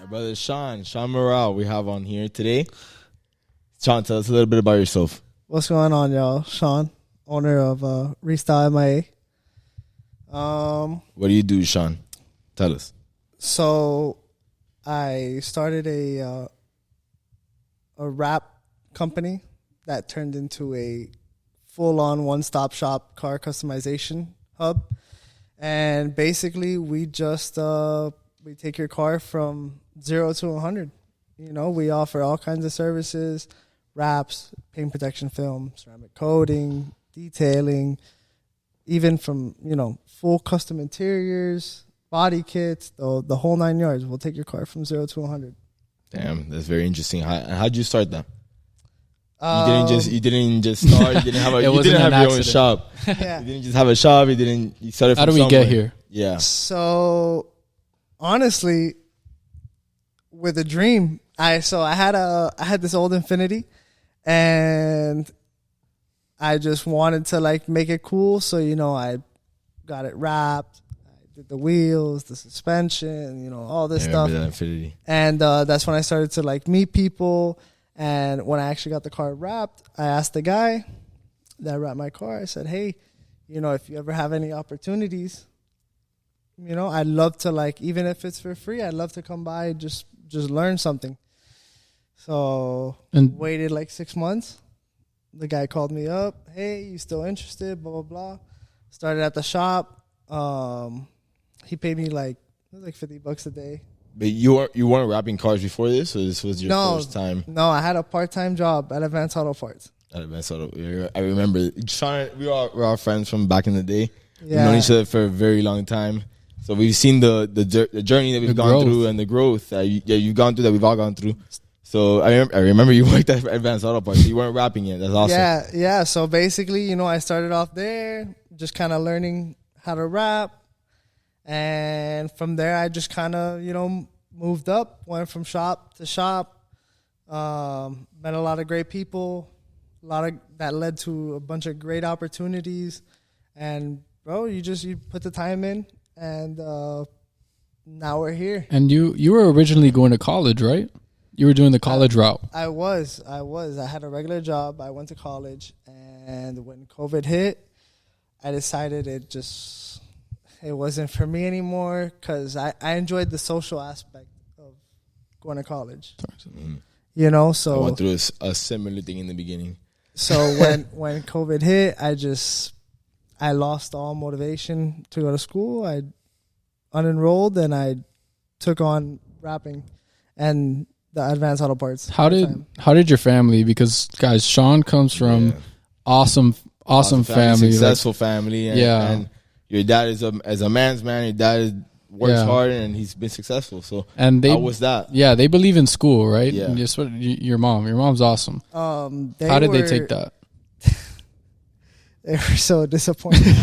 brother Sean Morale we have on here today. Sean, tell us a little bit about yourself. What's going on, y'all? Sean, owner of Restyle MIA. What do you do, Sean? Tell us. So I started a wrap company that turned into a full-on one-stop shop car customization hub. And basically, we just we take your car from 0 to 100. You know, we offer all kinds of services, wraps, paint protection film, ceramic coating, detailing, even from, you know, full custom interiors, body kits, the whole 9 yards. We'll take your car from 0 to 100. Damn, that's very interesting. How'd you start that? You didn't just start. You didn't have your own shop. Yeah. You didn't just have a shop. You started from How do we somewhere. get here? Yeah. So honestly, with a dream, I had this old Infiniti, and I just wanted to like make it cool. So, you know, I got it wrapped. I did the wheels, the suspension, you know, all this stuff. That Infiniti. And that's when I started to like meet people. And when I actually got the car wrapped, I asked the guy that wrapped my car, I said, hey, you know, if you ever have any opportunities, you know, I'd love to, like, even if it's for free, I'd love to come by and just learn something. So waited like 6 months. The guy called me up. Hey, you still interested? Blah, blah, blah. Started at the shop. He paid me like $50 a day. But you weren't wrapping cars before this, or this was your first time? No, I had a part-time job at Advanced Auto Parts. At Advanced Auto, I remember. Sean, we're all friends from back in the day. Yeah. We've known each other for a very long time. So we've seen the journey that we've gone through and the growth that you've gone through, that we've all gone through. So I remember you worked at Advanced Auto Parts. So you weren't wrapping yet. That's awesome. Yeah. So basically, you know, I started off there, just kind of learning how to wrap. And from there, I just kind of, you know, moved up, went from shop to shop, met a lot of great people, that led to a bunch of great opportunities. And, bro, you put the time in, and now we're here. And you were originally going to college, right? You were doing the college route. I was. I had a regular job. I went to college. And when COVID hit, I decided it wasn't for me anymore, because I enjoyed the social aspect of going to college. You know, so I went through a similar thing in the beginning. So when COVID hit, I lost all motivation to go to school. I unenrolled, and I took on rapping and the Advanced Auto Parts. How did your family? Because guys, Sean comes from awesome family, successful family, and your dad is a man's man. Your dad works hard, and he's been successful. So, how was that? Yeah, they believe in school, right? Yeah. And just your mom's awesome. How did they take that? They were so disappointed.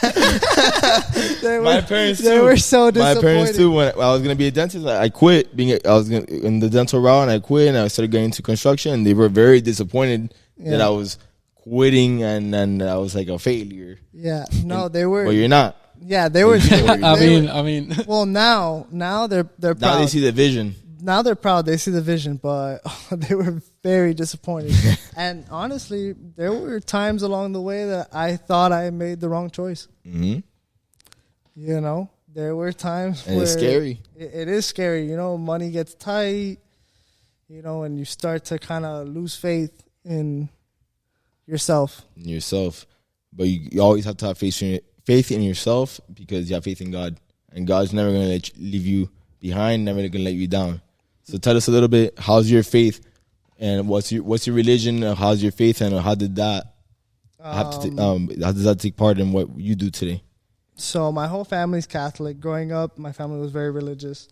My parents too. They were so disappointed. My parents too. When I was gonna be a dentist, I quit I was in the dental route, and I quit, and I started getting into construction. And they were very disappointed that I was quitting, and I was like a failure. Yeah, no, they were. But you're not. Yeah, they were. I mean. Well, now they're proud. Now they see the vision. Now they're proud. They see the vision, but they were very disappointed. And honestly, there were times along the way that I thought I made the wrong choice. Mm-hmm. You know, there were times and where it's scary. It is scary. You know, money gets tight. You know, and you start to kind of lose faith in yourself. But you always have to have faith in yourself, because you have faith in God, and God's never going to leave you behind, never going to let you down. So tell us a little bit, how's your faith, and what's your religion, how's your faith, and how did that how does that take part in what you do today? So my whole family's Catholic. Growing up, my family was very religious.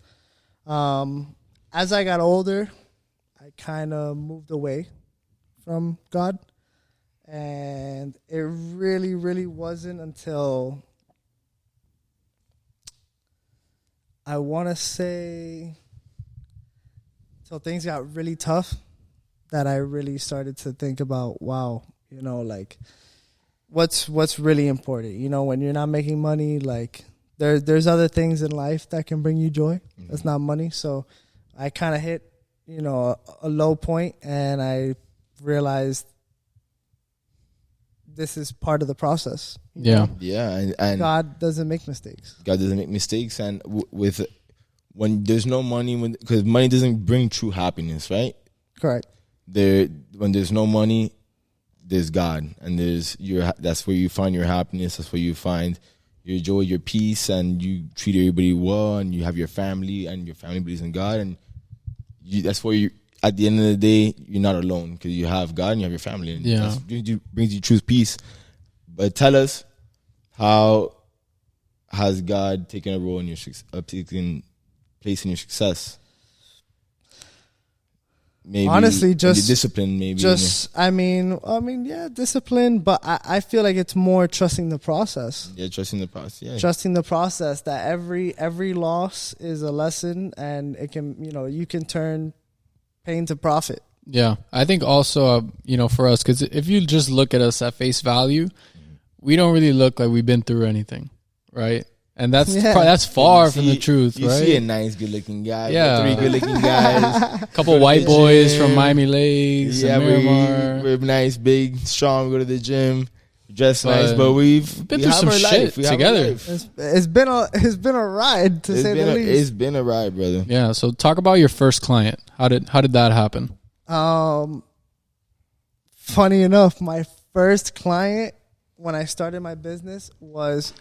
As I got older, I kind of moved away from God. And it really, really wasn't until, I want to say, till things got really tough, that I really started to think about, wow, you know, like, what's really important? You know, when you're not making money, like, there's other things in life that can bring you joy. That's not money. So I kind of hit, a low point, and I realized this is part of the process. Yeah. Yeah. And God doesn't make mistakes. God doesn't make mistakes. And with when there's no money, because money doesn't bring true happiness, right? Correct. When there's no money, there's God, and that's where you find your happiness. That's where you find your joy, your peace, and you treat everybody well, and you have your family, and your family believes in God, and that's where you. At the end of the day, you're not alone because you have God and you have your family, and that brings you true peace. But tell us, how has God taken a role in your taken place in your success? Maybe honestly, just discipline. Maybe discipline. But I feel like it's more trusting the process. Yeah, trusting the process. Yeah, trusting the process. That every loss is a lesson, and it can you can turn pain to profit. Yeah, I think also for us, because if you just look at us at face value, we don't really look like we've been through anything, right? And that's far from the truth, you right? You see a nice, good-looking guy. Yeah. 3 good-looking guys. A couple white boys from Miami Lakes. Yeah, and Miramar. we're nice, big, strong. We go to the gym, dress nice, but we've been through some shit together. It's been a ride to say the least. It's been a ride, brother. Yeah. So talk about your first client. How did that happen? Funny enough, my first client when I started my business was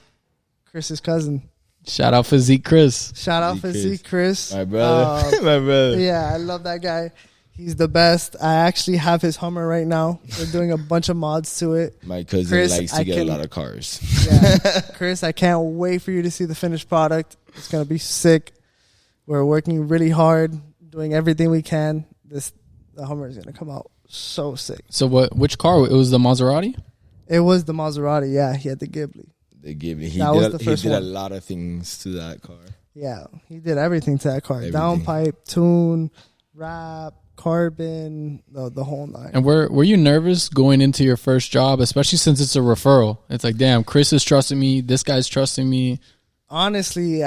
Chris's cousin. Shout out Physique Chris. Shout out Physique Chris. My brother. My brother. Yeah, I love that guy. He's the best. I actually have his Hummer right now. We're doing a bunch of mods to it. My cousin likes to get a lot of cars. Yeah. Chris, I can't wait for you to see the finished product. It's going to be sick. We're working really hard, doing everything we can. The Hummer is going to come out so sick. So which car? It was the Maserati? It was the Maserati, yeah. He had the Ghibli. He did a lot of things to that car. Yeah, he did everything to that car. Everything. Downpipe, tune, wrap, carbon, the whole nine. And were you nervous going into your first job, especially since it's a referral? It's like, damn, Chris is trusting me. This guy's trusting me. Honestly,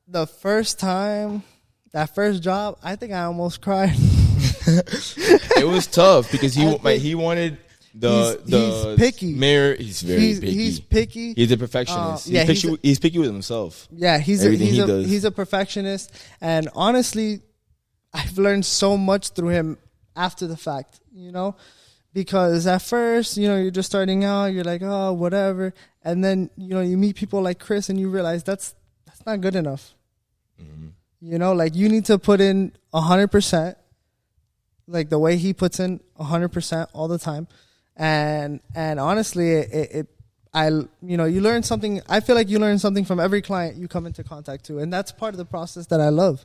the first time, that first job, I think I almost cried. It was tough because he wanted... He's picky. Mayor, he's very picky. He's picky. He's a perfectionist. He's picky with himself. Yeah, he's a perfectionist. And honestly, I've learned so much through him after the fact, because at first, you're just starting out. You're like, oh, whatever. And then, you meet people like Chris and you realize that's not good enough. Mm-hmm. Like you need to put in 100%, like the way he puts in 100% all the time. And honestly, you learn something. I feel like you learn something from every client you come into contact to, and that's part of the process that I love.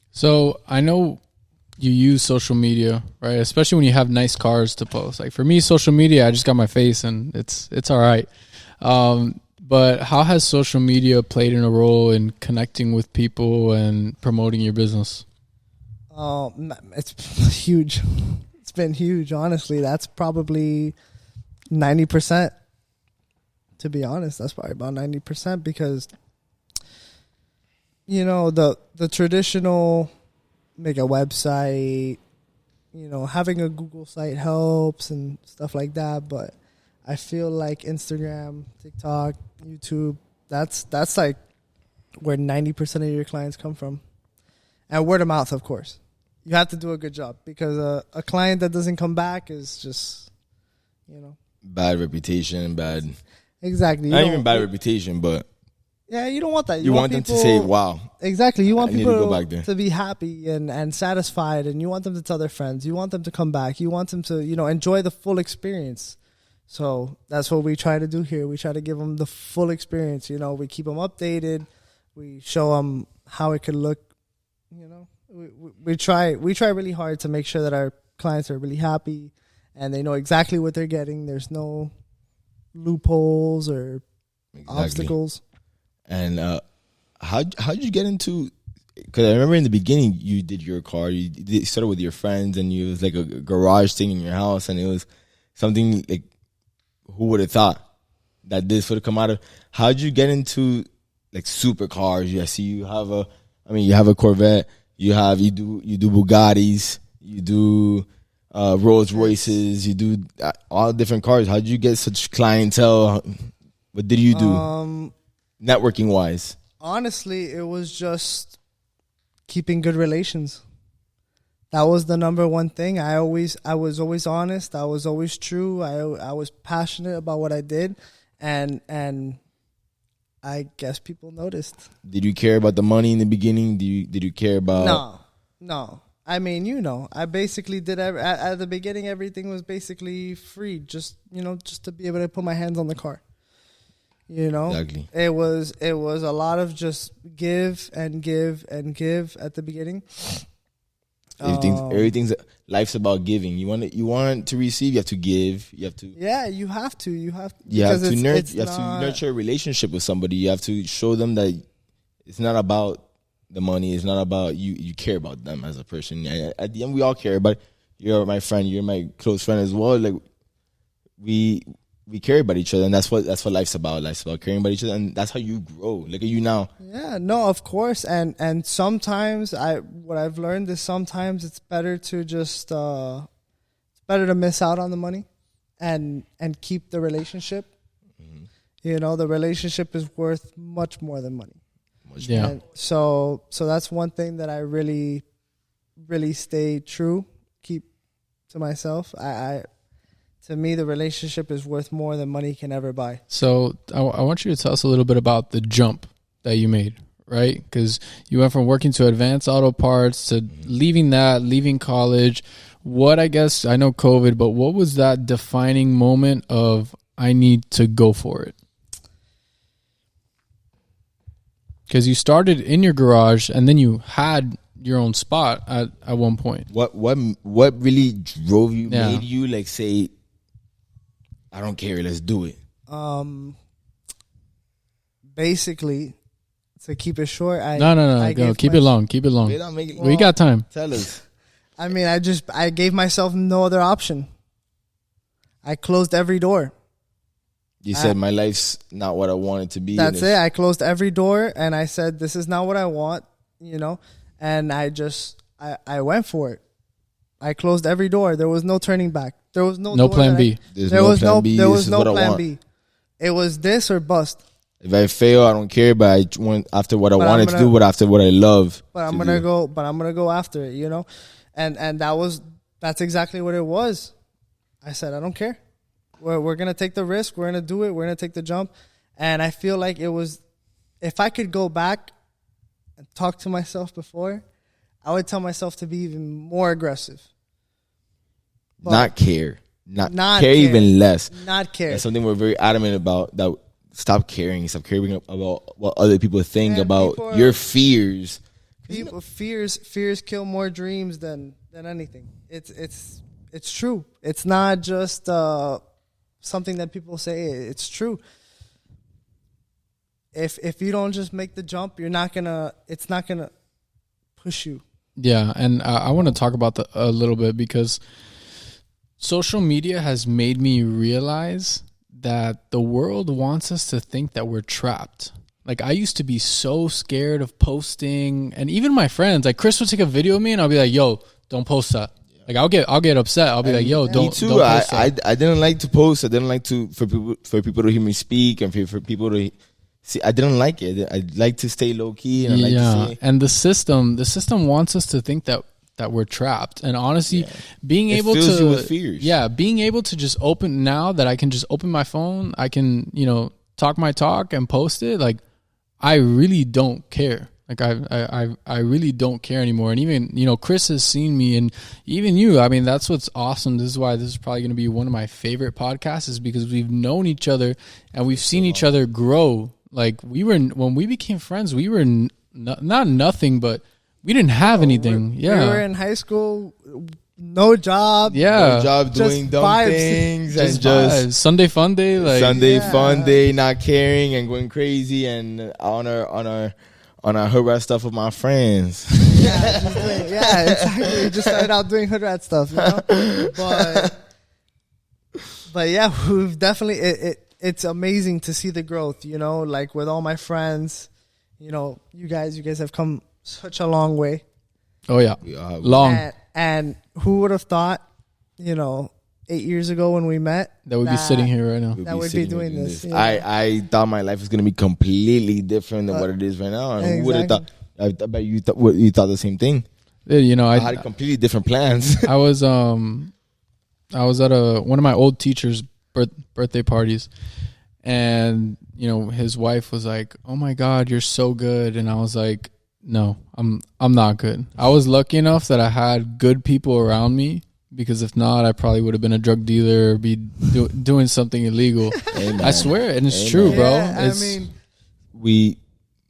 So I know you use social media, right? Especially when you have nice cars to post. Like for me, social media, I just got my face, and it's all right. But how has social media played in a role in connecting with people and promoting your business? It's huge. It's been huge, honestly. That's probably 90%. To be honest, that's probably about 90% because, the traditional, make a website, having a Google site helps and stuff like that. But I feel like Instagram, TikTok, YouTube, that's like where 90% of your clients come from. And word of mouth, of course. You have to do a good job because a client that doesn't come back is just, bad reputation, bad. Exactly. Not even bad reputation, but. Yeah, you don't want that. You want them to say, wow. Exactly. You want people to go back there. To be happy and satisfied, and you want them to tell their friends. You want them to come back. You want them to, enjoy the full experience. So that's what we try to do here. We try to give them the full experience. We keep them updated. We show them how it could look, We try really hard to make sure that our clients are really happy and they know exactly what they're getting. There's no loopholes or obstacles. And how'd you get into? Because I remember in the beginning you did your car. You started with your friends, and it was like a garage thing in your house, and it was something like, who would have thought? that this would come out of. How'd you get into like supercars? I see you have you have a Corvette. You do Bugattis. You do Rolls Royces. You do all different cars. How'd you get such clientele? What did you do, networking wise? Honestly, it was just keeping good relations. That was the number one thing. I was always honest. I was always true. I was passionate about what I did, and I guess people noticed. Did you care about the money in the beginning? Did you care about? No. I mean, I basically did at the beginning. Everything was basically free, just to be able to put my hands on the car. Exactly. It was a lot of just give and give and give at the beginning. Everything's life's about giving. You want to receive, you have to give. You have to. Yeah, you have to. You have to nurture a relationship with somebody. You have to show them that it's not about the money. It's not about you. You care about them as a person. At the end, we all care. But you're my friend. You're my close friend as well. Like we care about each other, and that's what life's about. Life's about caring about each other, and that's how you grow. Look at you now. Yeah, no, of course, and sometimes what I've learned is sometimes it's better to just it's better to miss out on the money, and keep the relationship. Mm-hmm. The relationship is worth much more than money. Yeah. And so that's one thing that I really, really stay true, keep to myself. To me, the relationship is worth more than money can ever buy. So I want you to tell us a little bit about the jump that you made, right? Because you went from working to Advanced Auto Parts to leaving college. What, I guess, I know COVID, but what was that defining moment of I need to go for it? Because you started in your garage and then you had your own spot at one point. What really drove you, made you like say, I don't care, let's do it? Basically, to keep it short, No. Keep it long. We got time. Tell us. I mean, I gave myself no other option. I closed every door. You said my life's not what I want it to be. That's it. I closed every door and I said, this is not what I want, and I went for it. I closed every door. There was no turning back. There was no plan B. There was no plan B. It was this or bust. If I fail, I don't care, but I went after what I wanted to do, but after what I love. But I'm gonna go after it, and that's exactly what it was. I said, I don't care. We're gonna take the risk. We're gonna do it. We're gonna take the jump. And I feel like it was, if I could go back and talk to myself before, I would tell myself to be even more aggressive. But not care. Not care even less. Not care. That's something we're very adamant about. That stop caring. Stop caring about what other people think about your fears. Fears kill more dreams than anything. It's true. It's not just something that people say. It's true. If you don't just make the jump, it's not gonna push you. Yeah, and I want to talk about a little bit because social media has made me realize that the world wants us to think that we're trapped. Like, I used to be so scared of posting, and even my friends, like Chris would take a video of me and I'll be like, yo, don't post that. Like, I'll get upset. I'll be like, yo, don't post that. I didn't like to post. I didn't like for people to hear me speak and for people to see. I didn't like it. I like to stay low key, and I like to say. And the system wants us to think that we're trapped. And honestly, being able fills to you with fears. Yeah, being able to just open, now that I can just open my phone, I can, talk my talk and post it. Like, I really don't care. Like, I really don't care anymore. And even, Chris has seen me, and even you. I mean, that's what's awesome. This is why this is probably going to be one of my favorite podcasts, is because we've known each other and we've seen each other grow. Like, when we became friends, we were not nothing, but we didn't have anything. We were in high school, no job. Yeah. No job, doing dumb vibes. Things. And just Sunday fun day. Fun day, not caring and going crazy and on our hood rat stuff with my friends. Yeah, exactly. Just started out doing hood rat stuff, But yeah, we've definitely, it's amazing to see the growth, you know, like with all my friends, you know, you guys have come such a long way. Oh yeah, long. And who would have thought, you know, 8 years ago when we met, That we'd be sitting here right now. that we'd be doing this. Yeah. I thought my life was gonna be completely different than what it is right now. And who would have thought? I bet you thought the same thing. Yeah, you know, I had completely different plans. I was at one of my old teachers' birthday parties, and you know, his wife was like, "Oh my God, you're so good," and I was like, "No, I'm not good." I was lucky enough that I had good people around me, because if not, I probably would have been a drug dealer or be doing something illegal. Amen. I swear, and it's true, bro. Yeah, It's, I mean,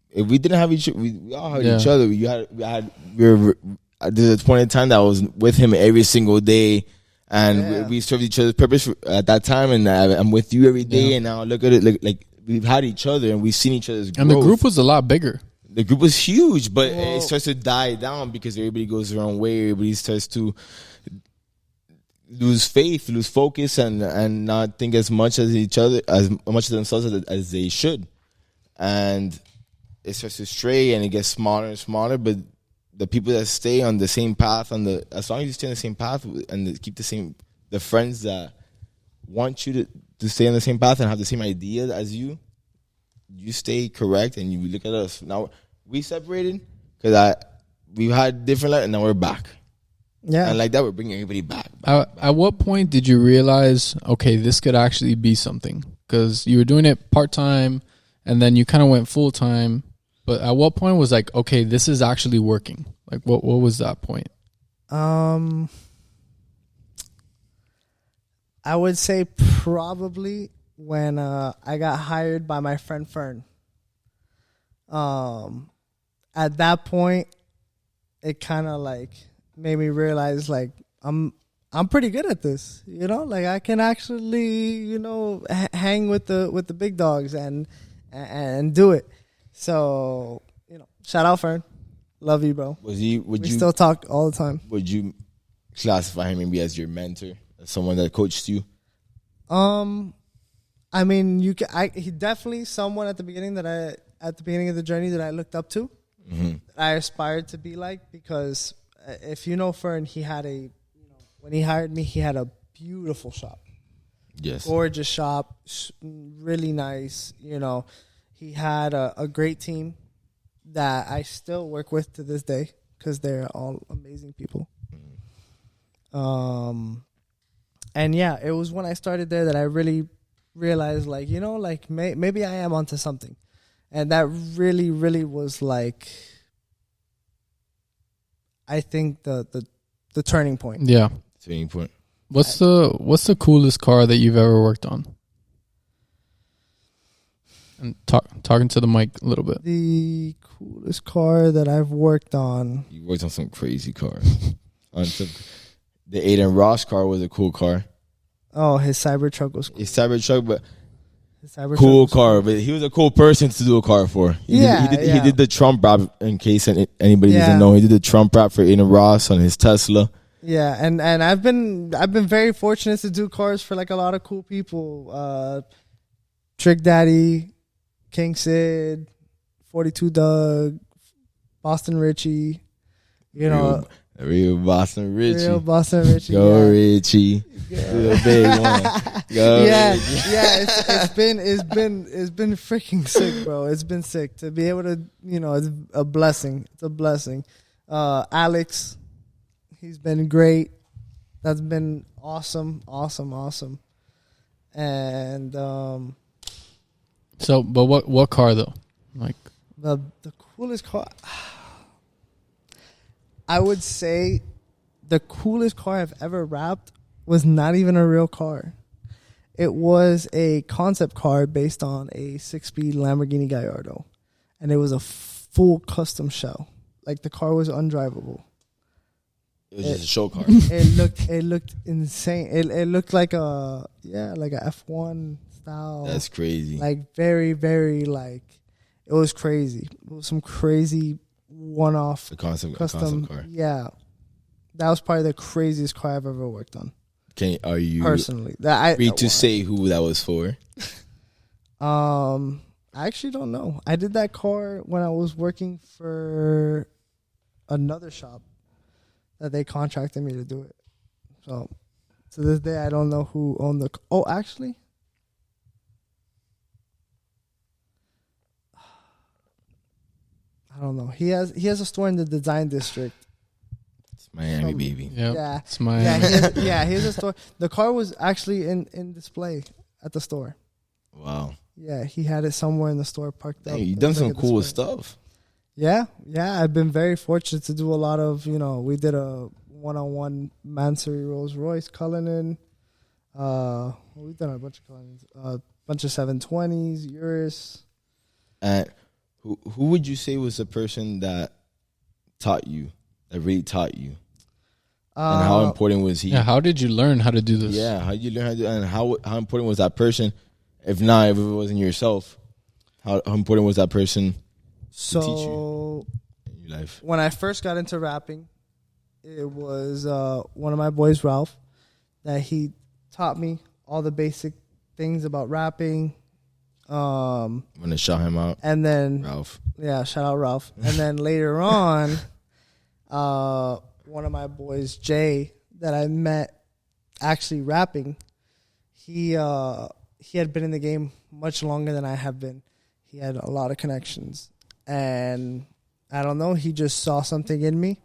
if we didn't have each, we all had each other. We were there's a point in time that I was with him every single day, and we served each other's purpose at that time. And I'm with you every day, and now look at it, like we've had each other and we've seen each other's growth. and the group was a lot bigger. The group was huge, but it starts to die down because everybody goes their own way. Everybody starts to lose faith, lose focus, and not think as much as each other, as much of themselves as they should. And it starts to stray, and it gets smaller and smaller. But the people that stay on the same path, as long as you stay on the same path and keep the friends that want you to stay on the same path and have the same ideas as you stay correct. And you look at us now. We separated because we had different life, and now we're back. yeah. And like that, we're bringing everybody back. At what point did you realize, okay, this could actually be something? Because you were doing it part-time, and then you kind of went full-time. But at what point was like, okay, this is actually working? Like, what was that point? I would say probably when I got hired by my friend Fern. At that point, it kind of like made me realize like I'm pretty good at this, you know, like I can actually, you know, hang with the big dogs and do it. So, you know, shout out Fern, love you, bro. We still talk all the time. Would you classify him maybe as your mentor, as someone that coached you? I mean, he definitely someone at the beginning of the journey that I looked up to. Mm-hmm. I aspired to be like, because if you know Fern, when he hired me, he had a beautiful shop. Yes. Gorgeous shop, really nice. You know, he had a great team that I still work with to this day because they're all amazing people. And yeah, it was when I started there that I really realized, like, you know, like maybe I am onto something. And that really, really was like, I think the turning point. Yeah. Turning point. What's the coolest car that you've ever worked on? And talking to the mic a little bit. The coolest car that I've worked on. You worked on some crazy cars. The Adin Ross car was a cool car. Oh, his Cybertruck was cool. His Cybertruck, but cool car. But he was a cool person to do a car for. He did the Trump rap, in case anybody doesn't know. He did the Trump rap for Adin Ross on his Tesla. Yeah, and I've been very fortunate to do cars for like a lot of cool people. Trick Daddy, King Sid, 42 Doug, Boston Richie, you know. Real Boston Richie. Go Richie. The big one. Go Richie. It's been freaking sick, bro. It's been sick to be able to, you know, it's a blessing. It's a blessing. Alex, he's been great. That's been awesome. And so, but what car though? Like the coolest car, I would say the coolest car I've ever wrapped was not even a real car. It was a concept car based on a 6-speed Lamborghini Gallardo. And it was a full custom shell. Like, the car was undrivable. It was just a show car. It looked insane. It looked like a F1 style. That's crazy. Like, very, very, like, it was crazy. It was some crazy one-off concept car. Yeah, that was probably the craziest car I've ever worked on. Are you personally free to say who that was for? I actually don't know. I did that car when I was working for another shop that they contracted me to do it. So to this day, I don't know who owned the. Oh, actually, I don't know. He has a store in the Design District. It's Miami, baby. Yep. Yeah, It's my he has a store. The car was actually in display at the store. Wow. Yeah, he had it somewhere in the store parked up. Hey, you It done was some like a cool display. stuff. Yeah. I've been very fortunate to do a lot of, we did a one-on-one Mansory Rolls Royce Cullinan. We've done a bunch of Cullinans. A bunch of 720s, Urus. And who would you say was the person that really taught you? And how important was he? Yeah, how did you learn how to do this? Yeah, how did you learn how to do, and how important was that person? If it wasn't yourself, how important was that person to teach you in your life? When I first got into rapping, it was one of my boys, Ralph, that he taught me all the basic things about rapping. I'm gonna shout him out, And then, Ralph. yeah, shout out Ralph. And then later on, one of my boys, Jay, that I met actually rapping, he had been in the game much longer than I have been. He had a lot of connections. And I don't know, he just saw something in me.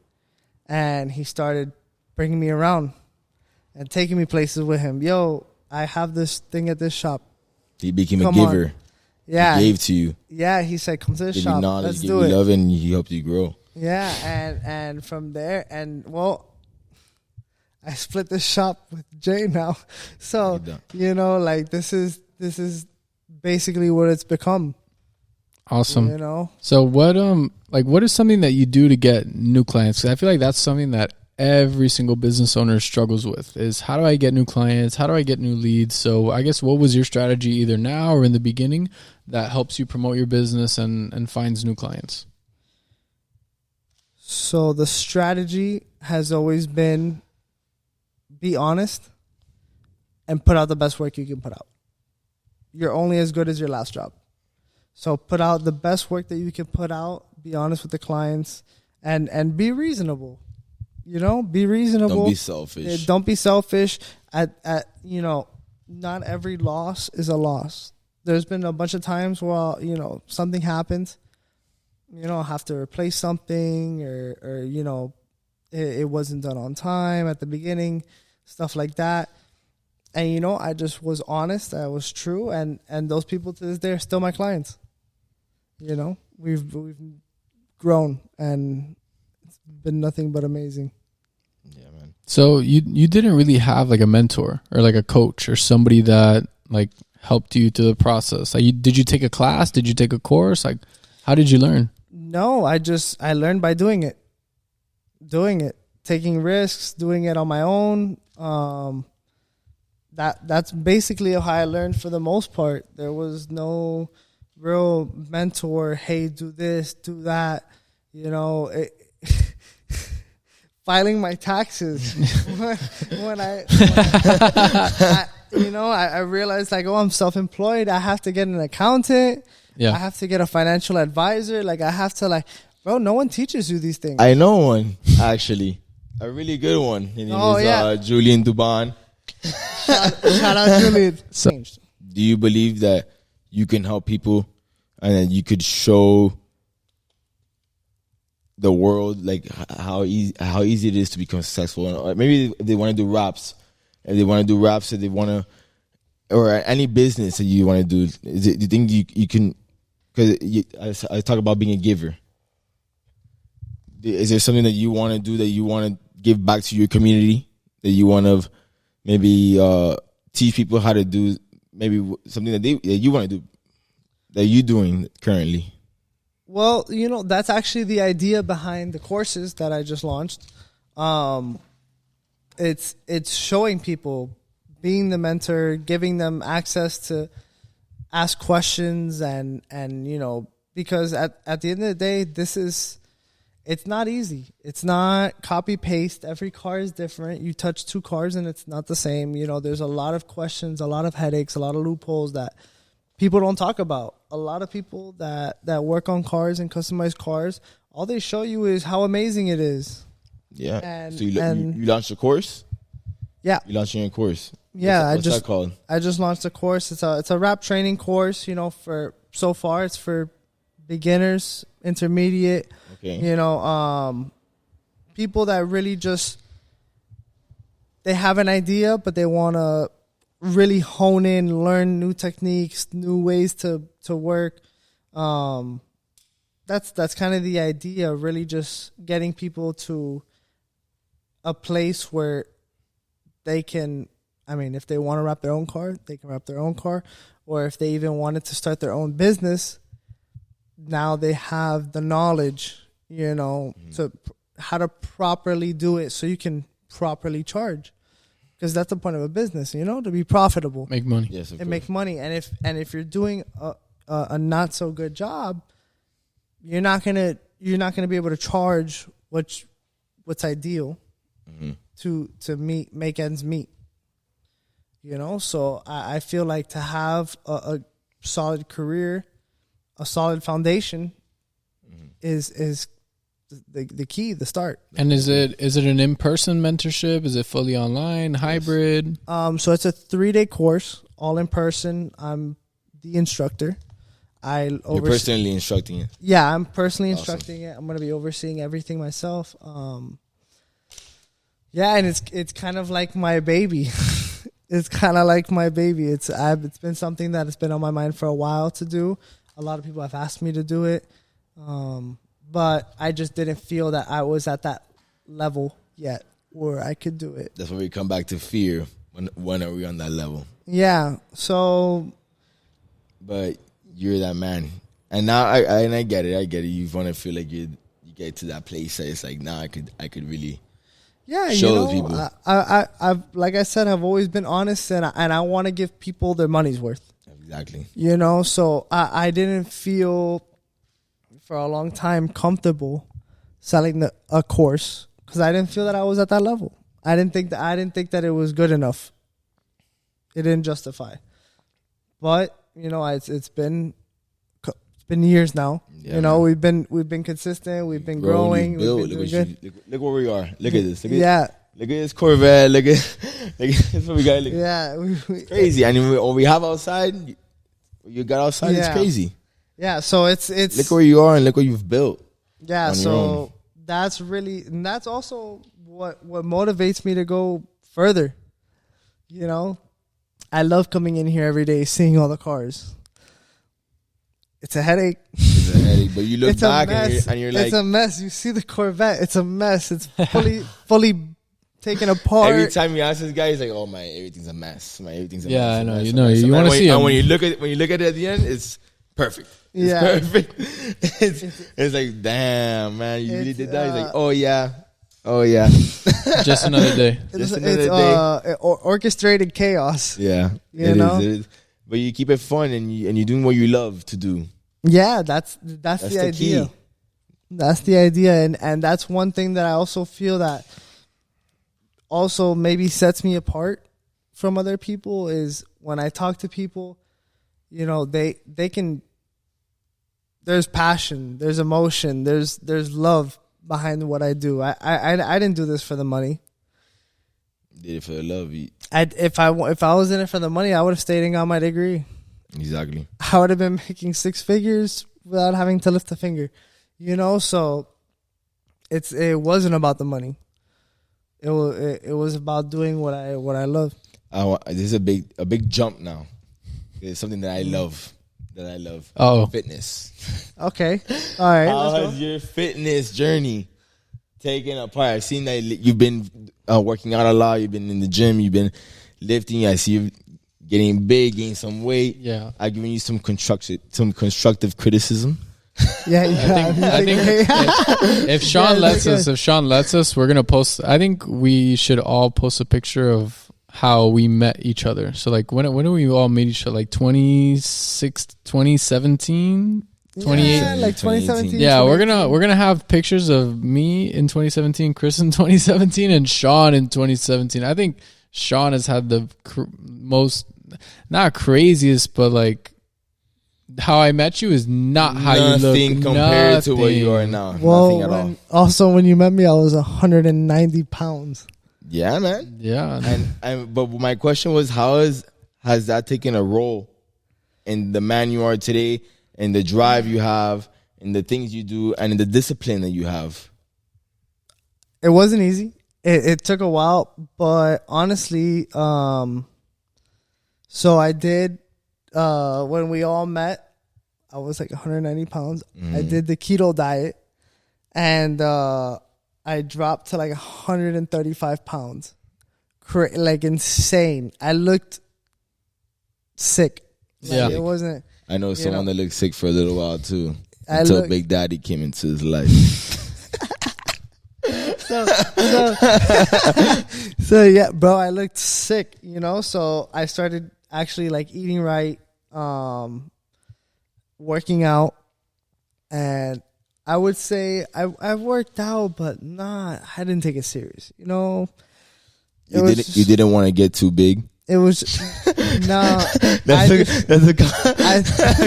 And he started bringing me around and taking me places with him. Yo, I have this thing at this shop. He became a Come giver. on. Yeah. He gave to you. Yeah, he said, come to the Give shop. you knowledge, Let's give do you it. love, and he helped you grow. Yeah, and from there, I split the shop with Jay now. So, this is basically what it's become. Awesome. So what is something that you do to get new clients? 'Cause I feel like that's something that every single business owner struggles with is how do I get new clients? How do I get new leads? So I guess what was your strategy either now or in the beginning that helps you promote your business and finds new clients? So the strategy has always been be honest and put out the best work you can put out. You're only as good as your last job. So put out the best work that you can put out, be honest with the clients, and be reasonable. Be reasonable. Don't be selfish. Don't be selfish. Not every loss is a loss. There's been a bunch of times where, something happens. Have to replace something or it wasn't done on time at the beginning, stuff like that. And, I just was honest. I was true. And those people to this day are still my clients. We've grown and it's been nothing but amazing. Yeah, man. So you didn't really have like a mentor or like a coach or somebody that like helped you through the process. Like did you take a class? Did you take a course? Like how did you learn? No, I learned by doing it, taking risks, doing it on my own. That's basically how I learned for the most part. There was no real mentor. Hey, do this, do that. Filing my taxes when I realized like, I'm self-employed. I have to get an accountant. Yeah. I have to get a financial advisor. Like I have to bro, no one teaches you these things. I know one, actually. A really good one. His name is Julian Duban. Shout out Julian. Do you believe that you can help people and that you could show the world like how easy it is to become successful? Or maybe if they want to do raps, if they want to, or any business that you want to do, do you think you can? Because I talk about being a giver. Is there something that you want to do that you want to give back to your community, that you want to maybe teach people how to do, maybe something that you want to do that you're doing currently? Well, that's actually the idea behind the courses that I just launched. It's showing people, being the mentor, giving them access to ask questions and because at the end of the day, it's not easy. It's not copy paste. Every car is different. You touch two cars and it's not the same. There's a lot of questions, a lot of headaches, a lot of loopholes that people don't talk about. A lot of people that work on cars and customize cars, all they show you is how amazing it is. Yeah. And, So you launched a course? Yeah. You launched your own course? Yeah. What's that called? I just launched a course. It's a rap training course, you know, for so far it's for beginners, intermediate, Okay. you know, people that really just, they have an idea, but they want to really hone in, learn new techniques, new ways to work. That's kind of the idea, really just getting people to a place where they can, I mean, if they want to wrap their own car, they can wrap their own car. Or if they even wanted to start their own business, now they have the knowledge, you know, to how to properly do it so you can properly charge. Because that's the point of a business, you know, to be profitable. Make money. Yes, of And course. make money. And if you're doing a not so good job, you're not gonna be able to charge what's ideal to make ends meet. You know, so I feel like to have a solid career, a solid foundation is the key, the start. And is it an in-person mentorship? Is it fully online, hybrid? So it's a 3-day course, all in person. I'm the instructor. You're personally instructing it. Yeah, I'm personally Awesome. instructing it. I'm going to be overseeing everything myself. Yeah, and it's kind of like my baby. It's kind of like my baby. It's been something that has been on my mind for a while to do. A lot of people have asked me to do it, but I just didn't feel that I was at that level yet where I could do it. That's where we come back to fear. When are we on that level? Yeah. So, But you're that man, and now I get it. I get it. You want to feel like you get to that place that it's like, now I could really. yeah, Show you those know, people. I've like I said, I've always been honest, and I want to give people their money's worth. Exactly. You know, so I didn't feel for a long time comfortable selling a course because I didn't feel that I was at that level. I didn't think that it was good enough. It didn't justify. But you know, it's been years now. Yeah, you know, man. we've been consistent. We've been growing. Built. We've been doing good. Look where we are. Look at this. Look at this Corvette. Look at that's what we got. Look. Yeah. Crazy. And what we have outside, you got outside, it's Yeah. crazy. Yeah. So it's Look where you are and look what you've built. yeah. on your So own. that's really, and that's also what motivates me to go further. You know, I love coming in here every day, seeing all the cars. It's a headache. It's a headache, but you look It's a back mess. and you're like, it's a mess. You see the Corvette. It's a mess. It's fully taken apart. every time you ask this guy, he's like, "Oh my, everything's a mess. My everything's a Yeah, mess." I know. a mess, You a know, mess, a you mess." wanna see And him. when you look at it at the end, it's perfect. It's Yeah. perfect. It's like, damn, man, you really It's, did that. He's like, oh yeah. Just another day. Just It's another day. orchestrated chaos. Yeah, You know? It is. But you keep it fun and you're doing what you love to do. Yeah, that's the the idea. key. That's the idea, and that's one thing that I also feel that also maybe sets me apart from other people is when I talk to people, you know, they can. There's passion, there's emotion, there's love behind what I do. I didn't do this for the money. Did it for the love. If I was in it for the money, I would have stayed and got my degree. Exactly. I would have been making 6 figures without having to lift a finger, you know. So it wasn't about the money. It was about doing what I love. This is a big jump now. It's something that I love. Oh. Fitness. Okay, all right. How Let's has go. your fitness journey taken apart? I've seen that you've been working out a lot. You've been in the gym. You've been lifting. I see you getting big, gaining some weight. Yeah. I've given you some constructive criticism. Yeah, I think if Sean lets us, we're gonna post. I think we should all post a picture of how we met each other. So like when do we all meet each other? Like 2017, 2018. Yeah, like 2017. Yeah, we're gonna have pictures of me in 2017, Chris in 2017, and Sean in 2017. I think Sean has had the most, not craziest, but like how I met you is not how you look. Nothing compared to what you are now. Nothing at all. Also, when you met me, I was 190 pounds. Yeah, man. Yeah. But my question was, has that taken a role in the man you are today, and the drive you have, and the things you do, and in the discipline that you have? It wasn't easy. It took a while, but honestly, so I did. When we all met, I was like 190 pounds. I did the keto diet, and I dropped to like 135 pounds. Like insane. I looked sick. Like, it wasn't. I know someone that looked sick for a little while too, I until looked- Big Daddy came into his life. So yeah, bro, I looked sick, so I started actually like eating right, working out, and I would say I've worked out, but I didn't take it serious, You didn't want to get too big. It was no. That's a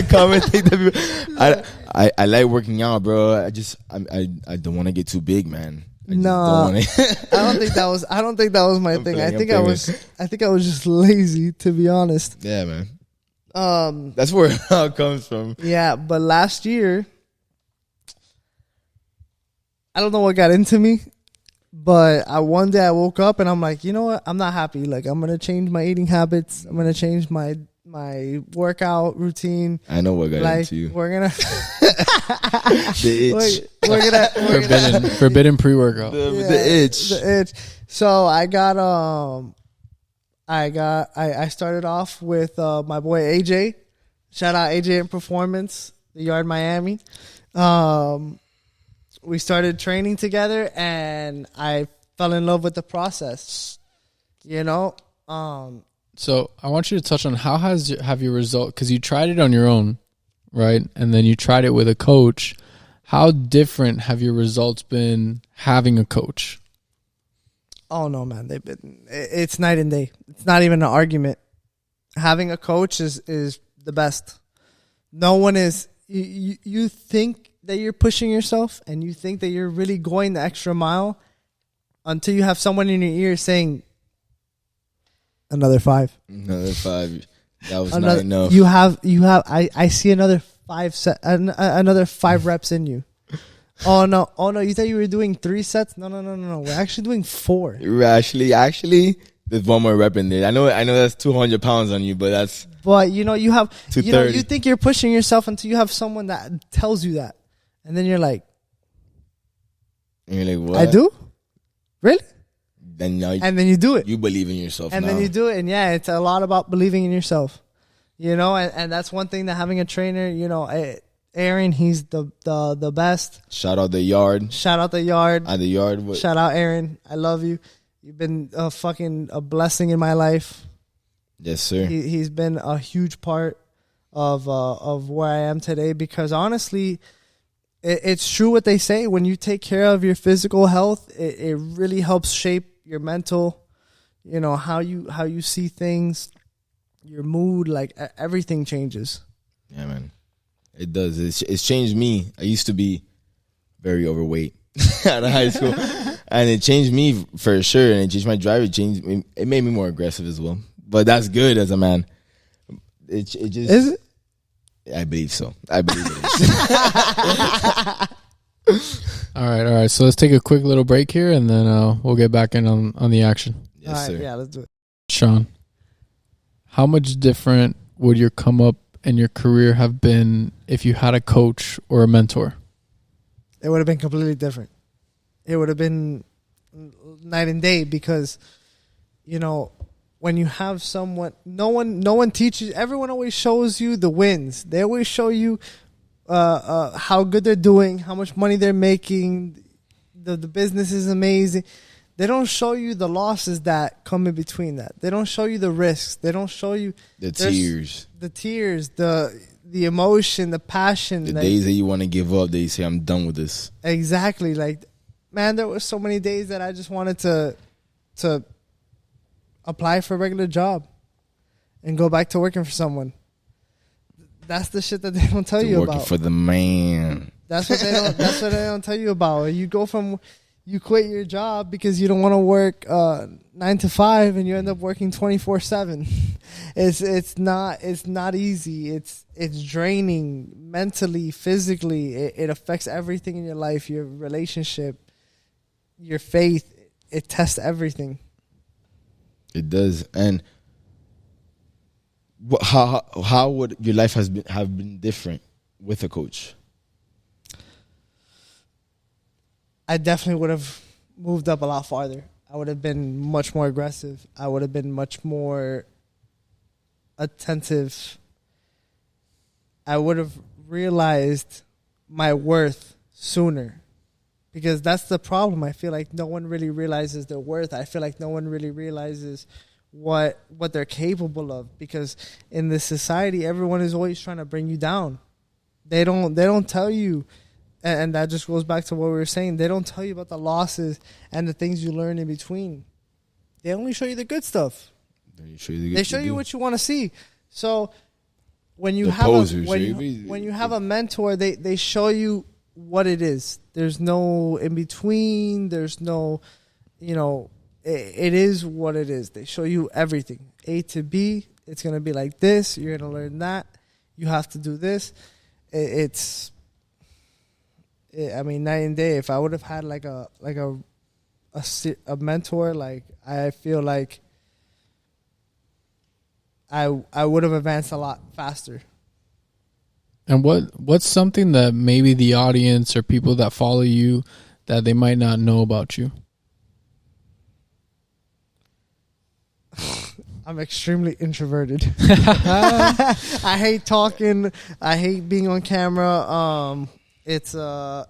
common thing that people. I like working out, bro. I don't want to get too big, man. I don't think that was my thing. I think I was just lazy, to be honest. Yeah, man. That's where it comes from. Yeah, but last year, I don't know what got into me, but one day I woke up and I'm like, you know what? I'm not happy. Like, I'm gonna change my eating habits. I'm gonna change my workout routine. I know what got into you. We're gonna the itch. Forbidden pre-workout. The itch. The itch. So I started off with my boy AJ. Shout out AJ in Performance, the Yard Miami. We started training together, and I fell in love with the process. So I want you to touch on how have your result, because you tried it on your own, right? And then you tried it with a coach. How different have your results been having a coach? Oh no, man, it's night and day. It's not even an argument. Having a coach is the best. No one is. You think that you're pushing yourself, and you think that you're really going the extra mile, until you have someone in your ear saying, Another 5. That was not enough. You have. I see another 5 reps in you. Oh no! You thought you were doing 3 sets? No. We're actually doing 4. Actually, there's one more rep in there. I know that's 200 pounds on you, but that's. But you have. You think you're pushing yourself until you have someone that tells you that, and then you're like, what? I do, really? And then you do it. You believe in yourself, and now. then you do it, and yeah, it's a lot about believing in yourself. And that's one thing that having a trainer. Aaron, he's the best. Shout out the Yard. And the Yard. Shout out Aaron. I love you. You've been a blessing in my life. Yes, sir. He's been a huge part of where I am today, because honestly, it's true what they say. When you take care of your physical health, it really helps shape your mental, how you see things, your mood, like everything changes. Yeah, man. It does. It's changed me. I used to be very overweight out of high school, and it changed me for sure. And it changed my drive. It made me more aggressive as well. But that's good as a man. It just is it? I believe so. I believe it is. All right. So let's take a quick little break here, and then we'll get back in on the action. Yes, all right, sir. Yeah, let's do it. Sean, how much different would your come up in your career have been if you had a coach or a mentor? It would have been completely different. It would have been night and day, because, when you have someone, no one teaches. Everyone always shows you the wins. They always show you how good they're doing, how much money they're making. The business is amazing. They don't show you the losses that come in between that. They don't show you the risks. They don't show you the tears, the emotion, the passion. The days that you want to give up, that you say, I'm done with this. Exactly. Like, man, there were so many days that I just wanted to apply for a regular job and go back to working for someone. That's the shit that they don't tell To you working about. for the man. That's what they don't. That's what they don't tell you about. You quit your job because you don't want to work 9 to 5, and you end up working 24/7. It's not easy. It's draining mentally, physically. It affects everything in your life, your relationship, your faith. It tests everything. It does. And how would your life have been different with a coach? I definitely would have moved up a lot farther. I would have been much more aggressive. I would have been much more attentive. I would have realized my worth sooner, because that's the problem. I feel like no one really realizes their worth. I feel like no one really realizes what they're capable of, because in this society, everyone is always trying to bring you down. They don't tell you. And that just goes back to what we were saying. They don't tell you about the losses and the things you learn in between. They only show you the good stuff. They show you what you want to see. So when you when you have a mentor, they show you what it is. There's no in between. There's no, it is what it is. They show you everything. A to B. It's gonna be like this. You're gonna learn that. You have to do this. Night and day. If I would have had like a mentor, like, I feel like I would have advanced a lot faster. And what's something that maybe the audience or people that follow you that they might not know about you? I'm extremely introverted. I hate talking. I hate being on camera. It's a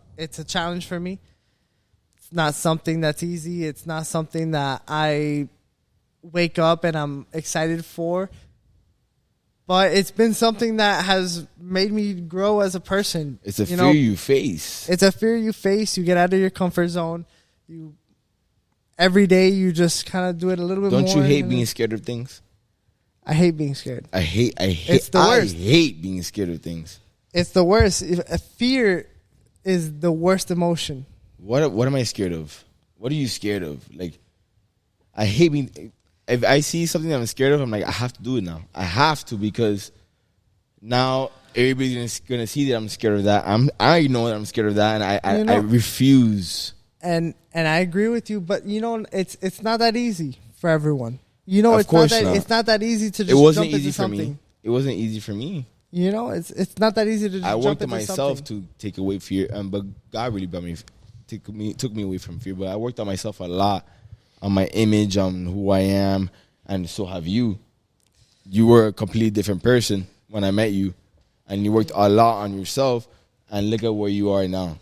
challenge for me. It's not something that's easy. It's not something that I wake up and I'm excited for. But it's been something that has made me grow as a person. It's a fear you face. It's a fear you face. You get out of your comfort zone. Every day you just kind of do it a little bit more. Don't you hate being scared of things? I hate being scared. I hate being scared of things. It's the worst. Fear is the worst emotion. What am I scared of? What are you scared of? Like, I hate being... If I see something that I'm scared of, I'm like, I have to do it now. I have to, because now everybody's going to see that I'm scared of that. I know that I'm scared of that, and I refuse. And I agree with you, but it's not that easy for everyone. It's not that easy to just jump into something. It wasn't easy for me. It's not that easy to just jump into something. I worked on myself to take away fear, but God really took me away from fear. But I worked on myself a lot, on my image, on who I am, and so have you. You were a completely different person when I met you, and you worked a lot on yourself, and look at where you are now.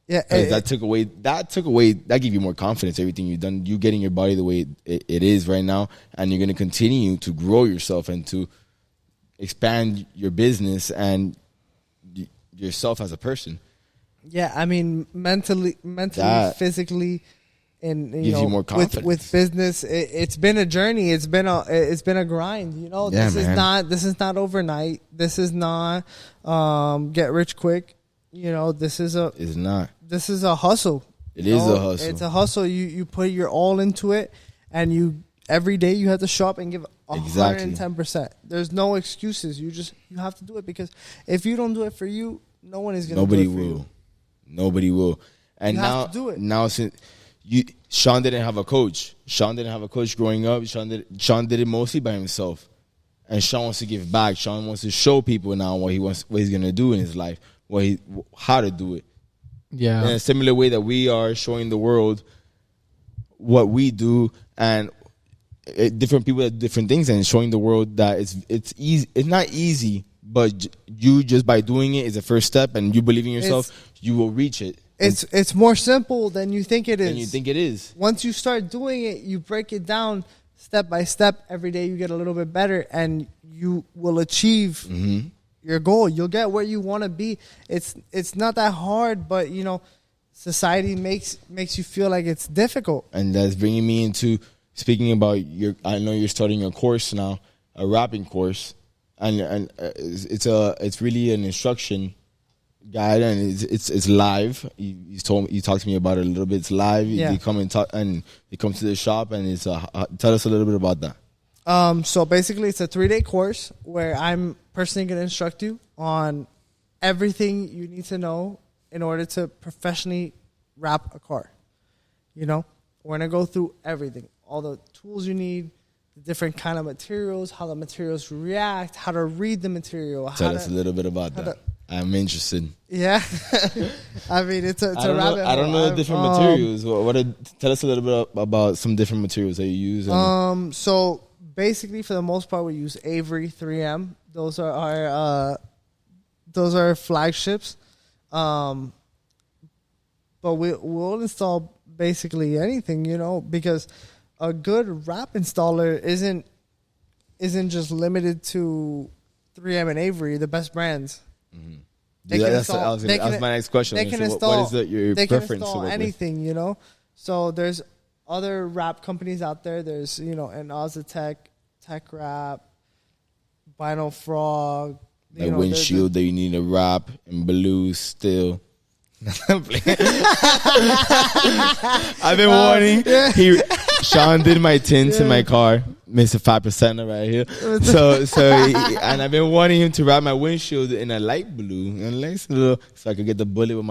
Yeah, that gave you more confidence. Everything you've done, you getting your body the way it is right now, and you're going to continue to grow yourself and to expand your business and yourself as a person. Yeah, I mean, mentally, physically, and gives you more confidence. With business, it's been a journey. It's been a grind. This is not overnight. This is not get rich quick. This is a hustle. It is a hustle. It's a hustle. You put your all into it, and every day you have to show up and give 110%. There's no excuses. You have to do it, because if you don't do it for you, no one is going to do it for you. Nobody will. And you now, have to do it. Now, since Sean didn't have a coach. Sean didn't have a coach growing up. Sean did it mostly by himself. And Sean wants to give back. Sean wants to show people now what he's going to do in his life, how to do it. Yeah. In a similar way that we are showing the world what we do, and different people do different things, and showing the world that it's easy. It's not easy, but you just by doing it is the first step, and you believe in yourself, you will reach it. It's more simple than you think it is. Than you think it is. Once you start doing it, you break it down step by step. Every day you get a little bit better, and you will achieve your goal. You'll get where you want to be. It's not that hard, but society makes you feel like it's difficult. And that's bringing me into speaking about I know you're starting a course now, a rapping course. and it's really an instruction guide, and it's live. You talked to me about it a little bit. It's live. Yeah. You come and talk, and you come to the shop, and it's tell us a little bit about that. So basically, it's a 3-day course where I'm personally going to instruct you on everything you need to know in order to professionally wrap a car. You know, we're going to go through everything, all the tools you need, the different kind of materials, how the materials react, how to read the material. Tell us a little bit about that. I'm interested. Yeah. I mean, it's a rabbit hole. I don't know the different materials. Tell us a little bit about some different materials that you use. So basically, for the most part, we use Avery 3M. Those are our flagships. But we'll install basically anything, you know, because a good wrap installer isn't just limited to 3M and Avery, the best brands. Mm-hmm. That's my next question. They can install. What is your they preference? Can install anything, you know. So there's other wrap companies out there. There's an Ozatech, Tech Wrap, Vinyl Frog. Like windshield that you need to wrap in blue still. I've been warning. Sean did my tints in my car, Mr. 5% right here. And I've been wanting him to wrap my windshield in a light blue, so I could get the bullet with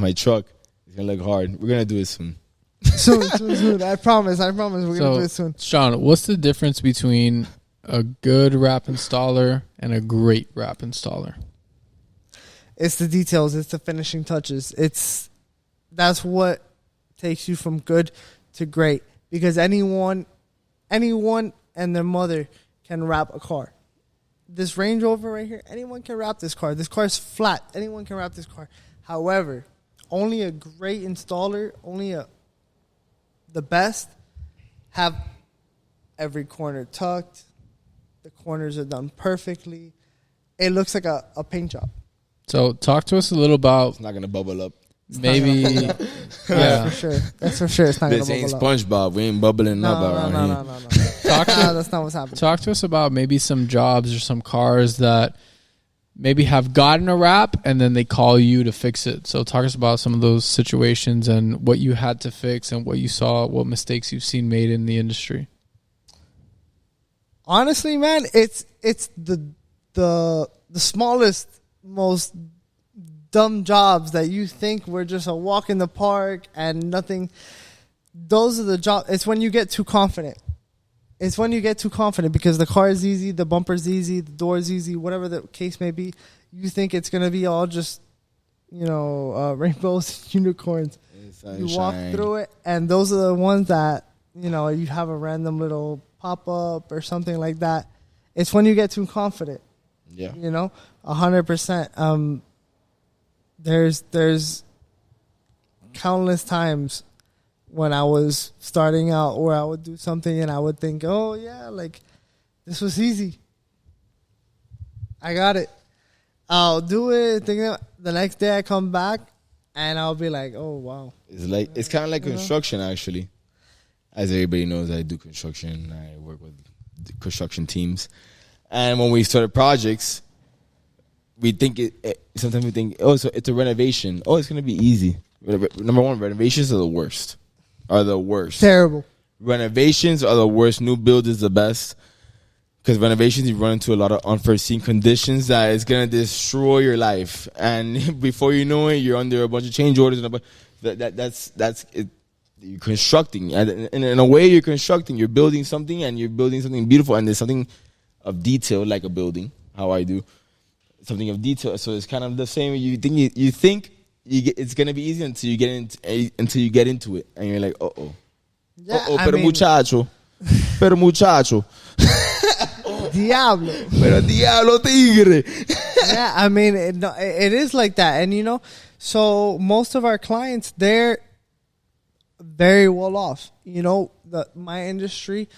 my truck. It's gonna look hard. We're gonna do it soon. Soon. I promise. We're gonna do it soon. Sean, what's the difference between a good wrap installer and a great wrap installer? It's the details. It's the finishing touches. That's what takes you from good to great. Because anyone and their mother can wrap a car. This Range Rover right here, anyone can wrap this car. This car is flat. Anyone can wrap this car. However, only a great installer, the best, have every corner tucked. The corners are done perfectly. It looks like a paint job. So talk to us a little about. It's not gonna bubble up. Maybe. Yeah, That's for sure. It's not gonna bubble up. This ain't SpongeBob. We ain't bubbling up around here. No. That's not what's happening. Talk to us about maybe some jobs or some cars that maybe have gotten a wrap and then they call you to fix it. So talk to us about some of those situations and what you had to fix and what you saw, what mistakes you've seen made in the industry. Honestly, man, it's the smallest, most dumb jobs that you think were just a walk in the park and nothing. Those are the jobs. It's when you get too confident. It's when you get too confident because the car is easy, the bumper's easy, the door's easy, whatever the case may be. You think it's going to be all just, rainbows, unicorns. You walk through it, and those are the ones that, you have a random little pop-up or something like that. It's when you get too confident. Yeah. 100%. There's countless times when I was starting out where I would do something and I would think, oh yeah, like this was easy. I got it. I'll do it. The next day I come back and I'll be like, oh wow. It's kind of like construction actually. As everybody knows, I do construction. I work with construction teams. And when we started projects, sometimes we think, oh, so it's a renovation. Oh, it's going to be easy. Number one, renovations are the worst. Terrible. Renovations are the worst. New build is the best. Because renovations, you run into a lot of unforeseen conditions that is going to destroy your life. And before you know it, you're under a bunch of change orders. That's it. You're constructing. And in a way, you're constructing. You're building something, and you're building something beautiful. And there's something of detail, like a building, how I do. Something of detail. So it's kind of the same. You think it's gonna be easy until you get into it, and you're like, yeah, pero muchacho, diablo tigre. Yeah, I mean it is like that, and so most of our clients, they're very well off. My industry,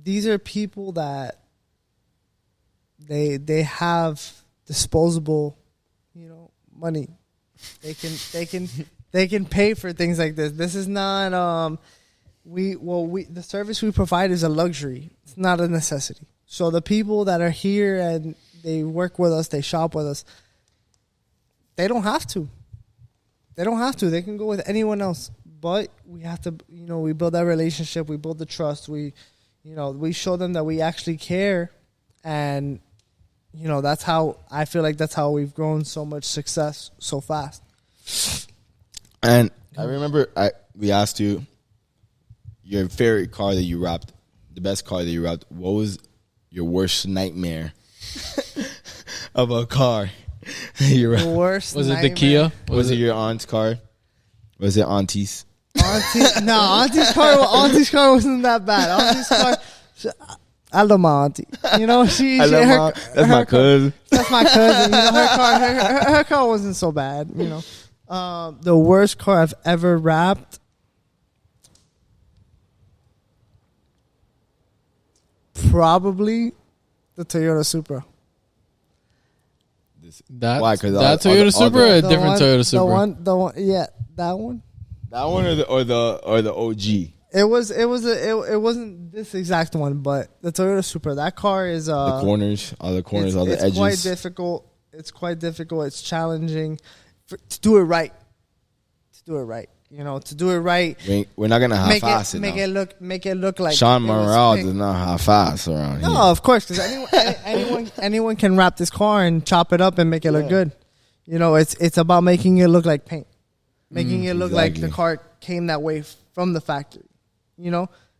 these are people that they have disposable, money. They can pay for things like this. This is not the service we provide is a luxury. It's not a necessity. So the people that are here and they work with us, they shop with us, they don't have to. They don't have to. They can go with anyone else. But we have to, we build that relationship. We build the trust. We show them that we actually care. And, that's how, I feel like that's how we've grown so much success so fast. And I remember we asked you your favorite car that you wrapped, the best car that you wrapped. What was your worst nightmare of a car you wrapped? Worst Was nightmare. it the Kia? Was it your aunt's car? Was it auntie's? Auntie's car wasn't that bad. Auntie's car, I love my auntie. That's my cousin. That's my cousin. Her car wasn't so bad. The worst car I've ever wrapped. Probably the Toyota Supra. Why? Because that Toyota Supra or a different Toyota Supra? The one, yeah, that one. That one or the OG. It wasn't this exact one, but the Toyota Supra. That car is The corners, all the edges. It's quite difficult. It's challenging to do it right. To do it right. We're not gonna half-ass it. Make it look like Sean Morale does not half-ass around here. No, of course, because anyone can wrap this car and chop it up and make it look good. It's about making it look like paint, making it look like the car came that way from the factory.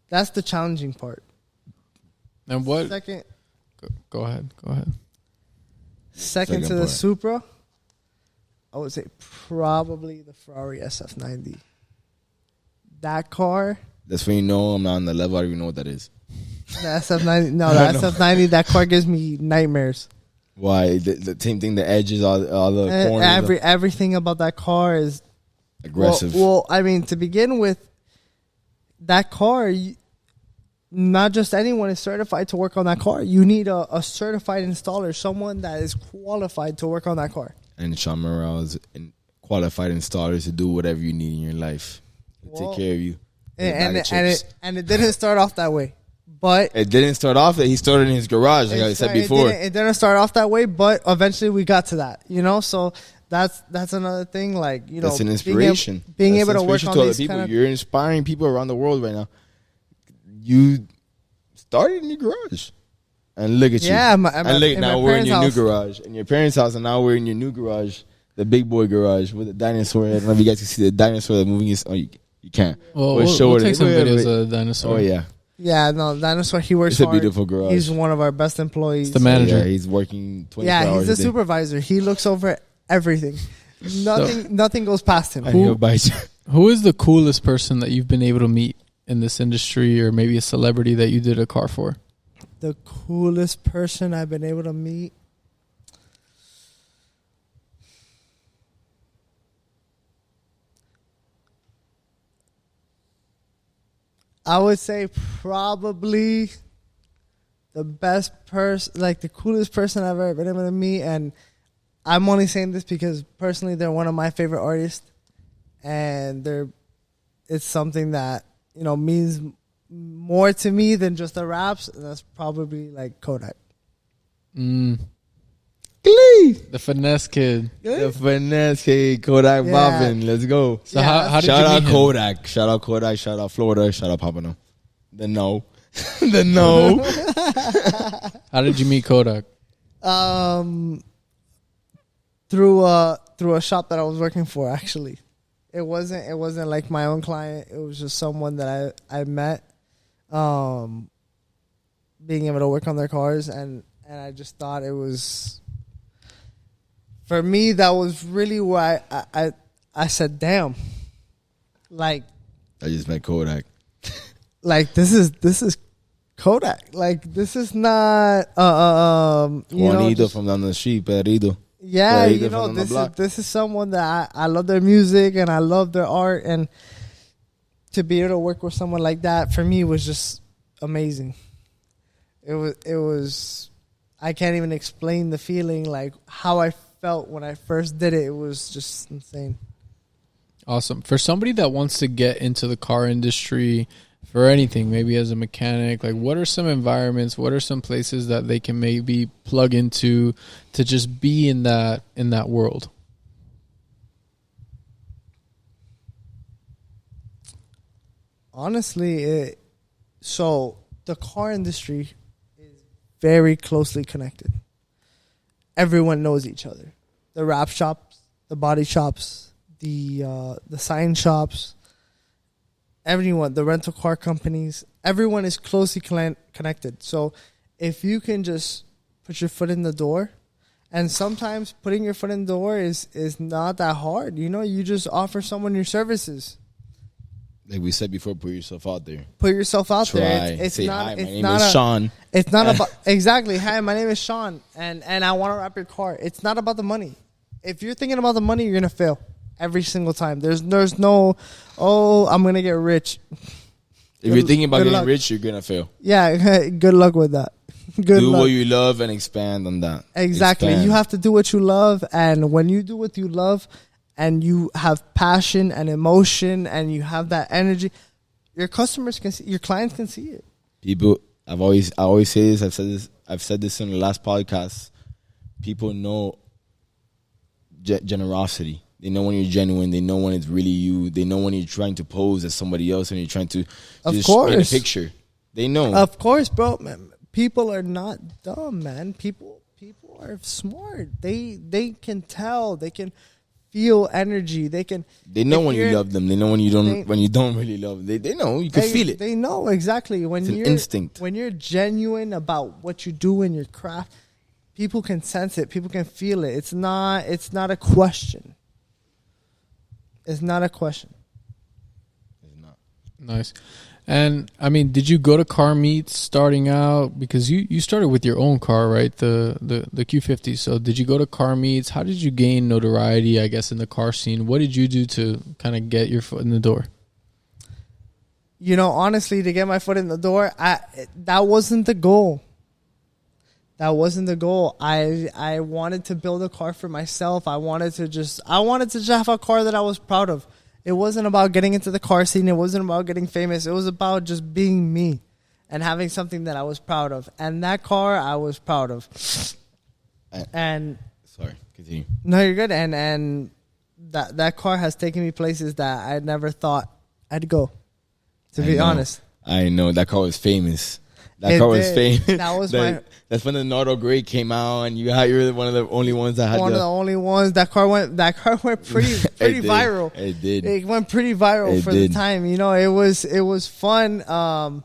That's the challenging part. And what? Second, Go ahead. second to the part. Supra, I would say probably the Ferrari SF90. That car, That's when you know I'm not on the level. I don't even know what that is. the SF90. No, the SF90. That car gives me nightmares. Why? The same thing. The edges, all the corners, Everything about that car is aggressive. Well, I mean, to begin with, that car, not just anyone is certified to work on that car. You need a certified installer, someone that is qualified to work on that car. And Sean Morale is qualified installers to do whatever you need in your life. Take care of you. And it didn't start off that way. But it didn't start off that. He started in his garage, like I said before. It didn't start off that way, but eventually we got to that. So that's another thing. Like that's an inspiration. Being That's able to work inspiration on to other these people. kind of. You're inspiring people around the world right now. You started in your garage, and look at you. Yeah, and look, now we're in your new house. garage, in your parents' house, and now we're in your new garage, the big boy garage with the dinosaur. I don't know if you guys can see the dinosaur that's moving. You can't. Well, we'll take some videos of the dinosaur. Oh yeah. Yeah, no, dinosaur. He works It's a hard. beautiful garage. He's one of our best employees. It's the manager. Yeah, he's working 24 hours. Yeah, he's the a day. supervisor. He looks over everything. Nothing goes past him. And he'll bite you. Who is the coolest person that you've been able to meet in this industry, or maybe a celebrity that you did a car for? The coolest person I've been able to meet. I would say probably the best person, like the coolest person I've ever been able to meet. And I'm only saying this because personally they're one of my favorite artists, and it's something that means more to me than just the raps. And that's probably like Kodak. The finesse kid. The finesse, hey, Kodak Yeah. Bobbin. Let's go. So Yeah. how did Shout you out meet him? Kodak. Shout out Kodak. Shout out Florida. Shout out Papano. The no. The no. How did you meet Kodak? Through a shop that I was working for. Actually, it wasn't like my own client. It was just someone that I met, being able to work on their cars, and I just thought it was, for me, that was really why I said, damn, like I just met Kodak. this is Kodak. Like, this is not Juanito from down the street, Perito. Yeah, Yeah, from the block. this is someone that I love their music and I love their art, and to be able to work with someone like that for me was just amazing. It was I can't even explain the feeling, like how I felt when I first did it. It was just insane. Awesome. For somebody that wants to get into the car industry, for anything, maybe as a mechanic, like what are some environments, what are some places that they can maybe plug into to just be in that world? Honestly, so the car industry is very closely connected. Everyone knows each other. The wrap shops, the body shops, the sign shops, everyone, the rental car companies, everyone is closely connected. So if you can just put your foot in the door, and sometimes putting your foot in the door is not that hard. You know, you just offer someone your services. Like we said before, put yourself out there. Put yourself out Try. there. It's Say, not. hi, my It's name not is Sean. It's not about exactly. Hi, my name is Sean, and I want to wrap your car. It's not about the money. If you're thinking about the money, you're gonna fail every single time. There's no, oh, I'm gonna get rich. If you're thinking about good getting luck. rich, you're gonna fail. Yeah, good luck with that. Good Do luck. what you love and expand on that. Exactly. Expand. You have to do what you love, and when you do what you love, and you have passion and emotion, and you have that energy, your customers can see, your clients can see it. People, I always say this. I've said this in the last podcast. People know generosity. They know when you're genuine. They know when it's really you. They know when you're trying to pose as somebody else and you're trying to just paint a picture. They know. Of course, bro. Man, people are not dumb, man. People are smart. They can tell. They can feel energy. They know when you love them. They know when you don't really love them. They know. You can feel it. They know exactly when It's an you're instinct. When you're genuine about what you do in your craft, people can sense it. People can feel it. It's not a question. It's not a question. It's not. Nice. And I mean, did you go to car meets starting out? Because you started with your own car, right? The Q50. So did you go to car meets? How did you gain notoriety, I guess, in the car scene? What did you do to kind of get your foot in the door? You know, honestly, to get my foot in the door, that wasn't the goal. That wasn't the goal. I wanted to build a car for myself. I wanted to just have a car that I was proud of. It wasn't about getting into the car scene. It wasn't about getting famous. It was about just being me and having something that I was proud of. And that car I was proud of. And sorry, continue. no, you're good. And that car has taken me places that I never thought I'd go. To be honest, I know that car was famous. That car was famous. That was That's when the Nardo Gray came out, and you were one of the only ones that had one of the only ones. That car went pretty viral. It did. It went pretty viral for the time. You know, it was fun, and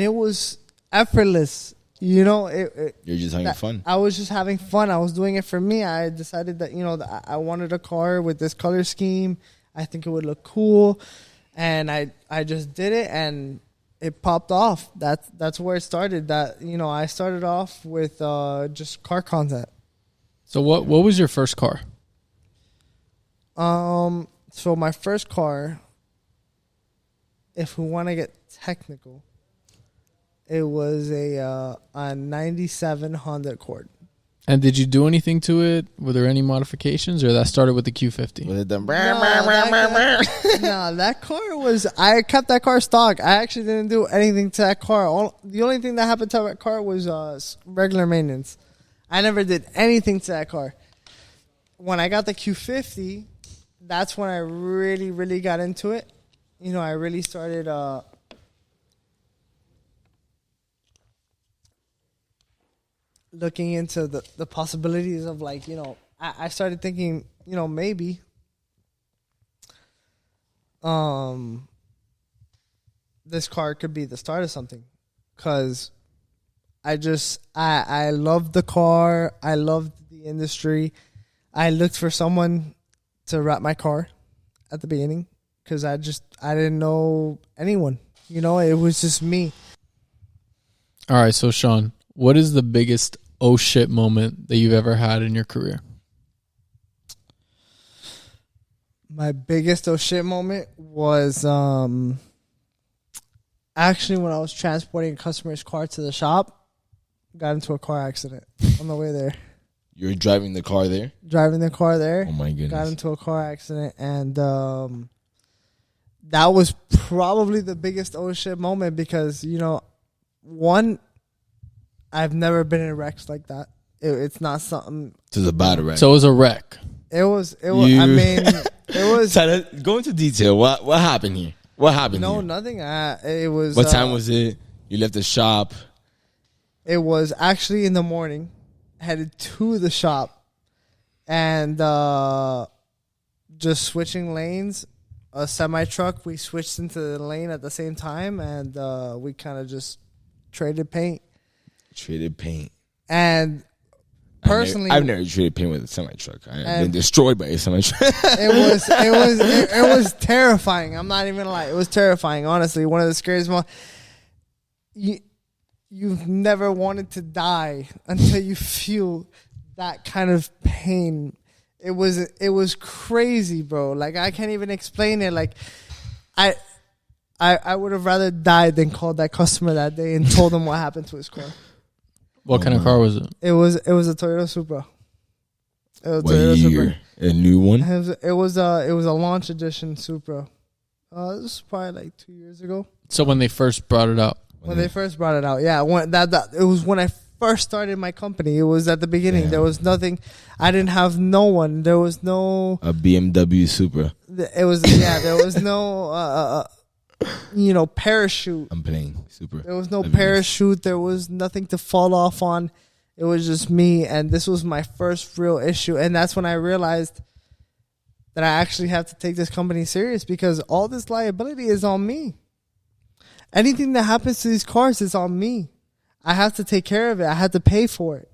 it was effortless. You know, you're just having fun. I was just having fun. I was doing it for me. I decided that that I wanted a car with this color scheme. I think it would look cool, and I just did it, and it popped off. That's where it started. I started off with just car content. So what was your first car? So my first car, if we want to get technical, it was a 97 Honda Accord. And did you do anything to it? Were there any modifications, or that started with the Q50? Was it the No, that car was. I kept that car stock. I actually didn't do anything to that car. The only thing that happened to that car was regular maintenance. I never did anything to that car. When I got the Q50, that's when I really, really got into it. I really started looking into the possibilities of I started thinking, maybe this car could be the start of something, because I loved the car. I loved the industry. I looked for someone to wrap my car at the beginning, because I didn't know anyone. It was just me. All right, so Sean, what is the biggest oh shit moment that you've ever had in your career? My biggest oh shit moment was actually when I was transporting a customer's car to the shop. Got into a car accident on the way there. You were driving the car there? Driving the car there. Oh my goodness. Got into a car accident, and that was probably the biggest oh shit moment because, you know, one, I've never been in wrecks like that. It's not something. It was a bad wreck. So it was a wreck. It was. I mean, it was. Go into detail. What happened here? What happened? No, here? nothing. It was. What time was it? You left the shop. It was actually in the morning, headed to the shop, and just switching lanes. A semi truck. We switched into the lane at the same time, and we kind of just traded paint. And personally, I've never traded paint with a semi truck. I've been destroyed by a semi truck. it was terrifying. I'm not even gonna lie. It was terrifying. Honestly, one of the scariest moments. You've never wanted to die until you feel that kind of pain. It was crazy, bro. Like I can't even explain it. Like I would have rather died than called that customer that day and told him what happened to his car. What kind of car was it? It was a Toyota Supra. It was What year? A new one? It was a launch edition Supra. This was probably like 2 years ago. So when they first brought it out. When they first brought it out, yeah. It was when I first started my company. It was at the beginning. Damn. There was nothing. I didn't have no one. There was no A BMW Supra. There was no parachute. I'm playing Supra. There was no parachute. There was nothing to fall off on. It was just me, and this was my first real issue. And that's when I realized that I actually have to take this company serious because all this liability is on me. Anything that happens to these cars is on me. I have to take care of it. I have to pay for it.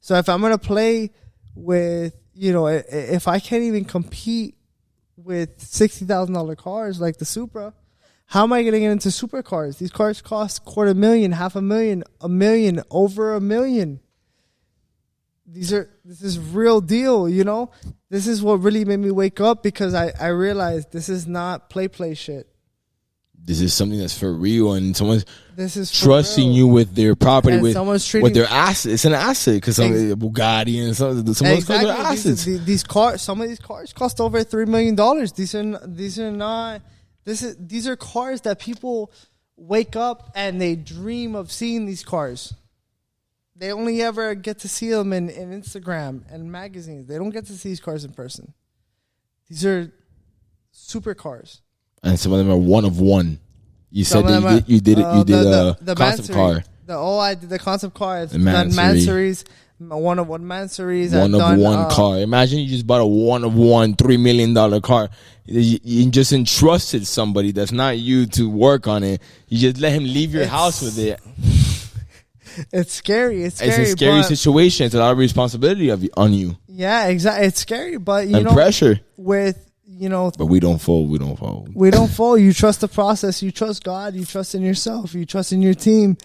So if I'm going to play with, if I can't even compete with $60,000 cars like the Supra, how am I going to get into supercars? These cars cost $250,000, $500,000, $1 million, over $1 million. This is real deal, This is what really made me wake up because I realized this is not play shit. This is something that's for real, and someone's trusting you with their property, and with their assets. It's an asset because Bugatti and someone's exactly. Their assets. These cars, some of these cars cost over $3 million. These are cars that people wake up and they dream of seeing these cars. They only ever get to see them in Instagram and magazines. They don't get to see these cars in person. These are supercars. And some of them are one of one. You said that you did a concept car. I did the concept car. I've done Mansories, one of one Mansories. One of one car. Imagine you just bought a one of one $3 million car. You just entrusted somebody that's not you to work on it. You just let him leave your house with it. It's scary. It's scary. It's a scary situation. It's a lot of responsibility on you. Yeah, exactly. It's scary, but pressure But we don't fold. We don't fold. You trust the process. You trust God. You trust in yourself. You trust in your team,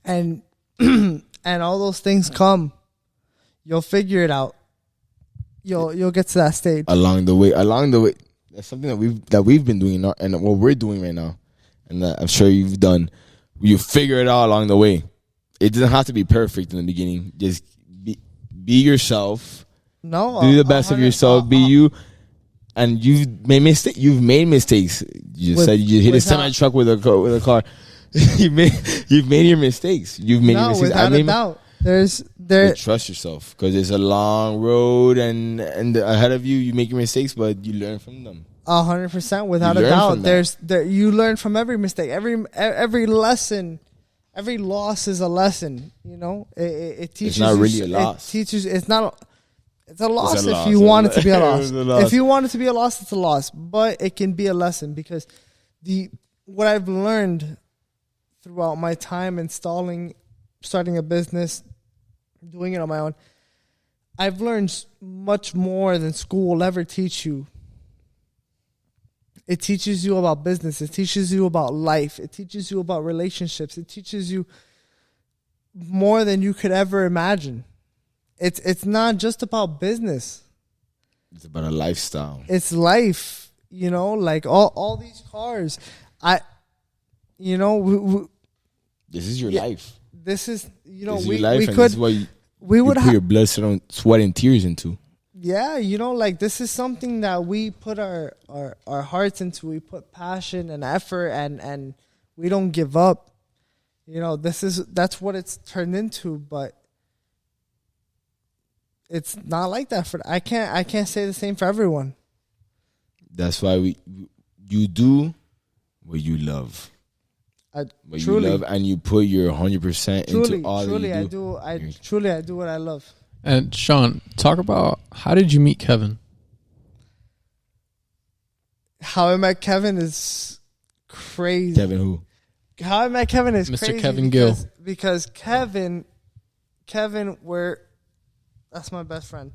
and all those things come. You'll figure it out. You'll get to that stage along the way. That's something that we've been doing and what we're doing right now, and I'm sure you've done. You figure it out along the way. It doesn't have to be perfect in the beginning. Just be yourself. No, do the best of yourself. Be you. And you've made mistakes. You just said you hit a semi truck with a car. you've made your mistakes. You've made your mistakes. Without a doubt. You trust yourself because it's a long road, and ahead of you, you make your mistakes, but you learn from them. 100%, without a doubt. You learn from every mistake, every lesson. Every loss is a lesson. It teaches. It's not really a loss. It's not. It's a loss if you want it to be a loss. If you want it to be a loss, it's a loss. But it can be a lesson because what I've learned throughout my time starting a business, doing it on my own, I've learned much more than school will ever teach you. It teaches you about business. It teaches you about life. It teaches you about relationships. It teaches you more than you could ever imagine. It's not just about business. It's about a lifestyle. It's life, like all these cars. This is your life. This is, this is your life, and this is what you put your blood, sweat, and tears into. Yeah, like this is something that we put our hearts into. We put passion and effort, and we don't give up. That's what it's turned into, but it's not like that I can't say the same for everyone. That's why you do what you love. What you love, and you put your 100% into all that you do. I do what I love. And Sean, talk about, how did you meet Kevin? How I met Kevin is crazy. Kevin who? How I met Kevin is Mr. crazy. Kevin Gill. Because Kevin, that's my best friend.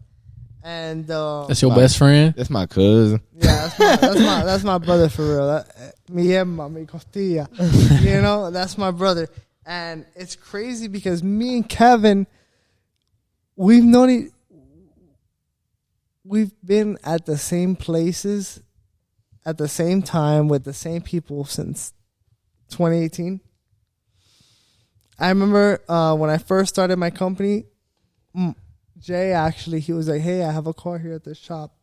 And that's your best friend? That's my cousin. Yeah, that's my brother for real. Mi Emma, mi costilla. That's my brother. And it's crazy because me and Kevin, we've been at the same places at the same time with the same people since 2018. I remember when I first started my company, Jay actually, he was like, hey, I have a car here at this shop.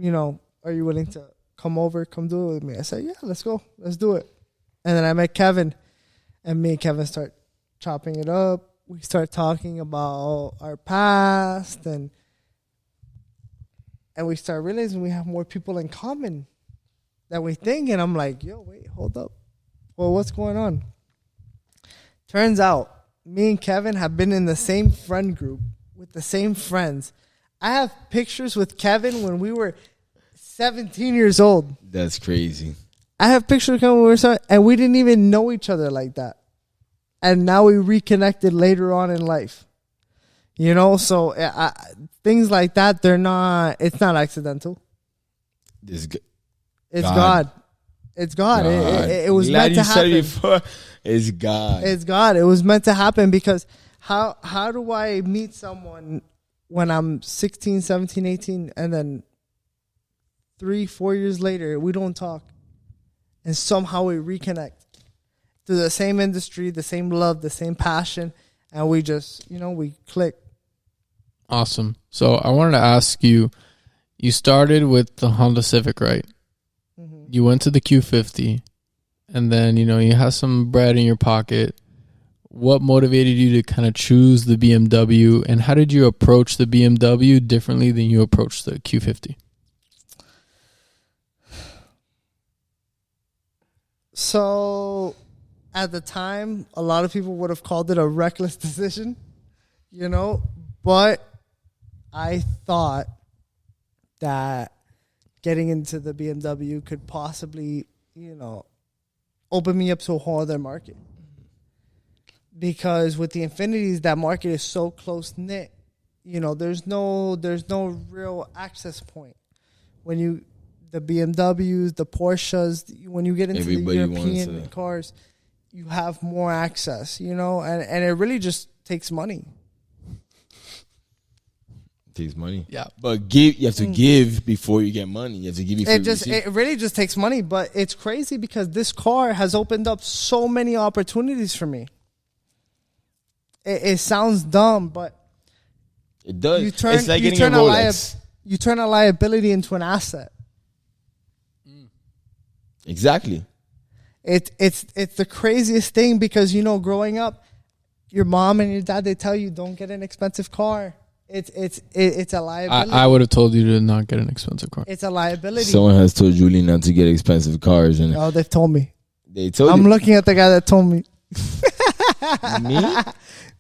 Are you willing to come do it with me? I said, yeah, let's go. Let's do it. And then I met Kevin, and me and Kevin start chopping it up. We start talking about our past, and we start realizing we have more people in common than we think. And I'm like, yo, wait, hold up. Well, what's going on? Turns out me and Kevin have been in the same friend group with the same friends. I have pictures with Kevin when we were 17 years old. That's crazy. I have pictures of Kevin when we were 17, and we didn't even know each other like that. And now we reconnected later on in life. So things like that, it's not accidental. It's God. It's God. It was meant to happen. It's God. It's God. It was meant to happen because how do I meet someone when I'm 16, 17, 18, and then 3-4 years later, we don't talk, and somehow we reconnect to the same industry, the same love, the same passion, and we just, we click. Awesome. So I wanted to ask you, you started with the Honda Civic, right? Mm-hmm. You went to the Q50, and then, you had some bread in your pocket. What motivated you to kind of choose the BMW, and how did you approach the BMW differently than you approached the Q50? So at the time, a lot of people would have called it a reckless decision, but I thought that getting into the BMW could possibly, open me up to a whole other market. Because with the Infinities, that market is so close knit. There's no real access point. When the BMWs, the Porsches, when you get into the European cars, you have more access, and it really just takes money. It takes money. Yeah. But you have to give before you get money. You have to give before you receive. It really just takes money, but it's crazy because this car has opened up so many opportunities for me. It sounds dumb, but it does. It's like getting a Rolex. You turn a liability into an asset. Exactly. It's the craziest thing because growing up, your mom and your dad, they tell you don't get an expensive car. It's a liability. I would have told you to not get an expensive car. It's a liability. Someone has told Julie not to get expensive cars, and they've told me. They told I'm looking at the guy that told me. Me?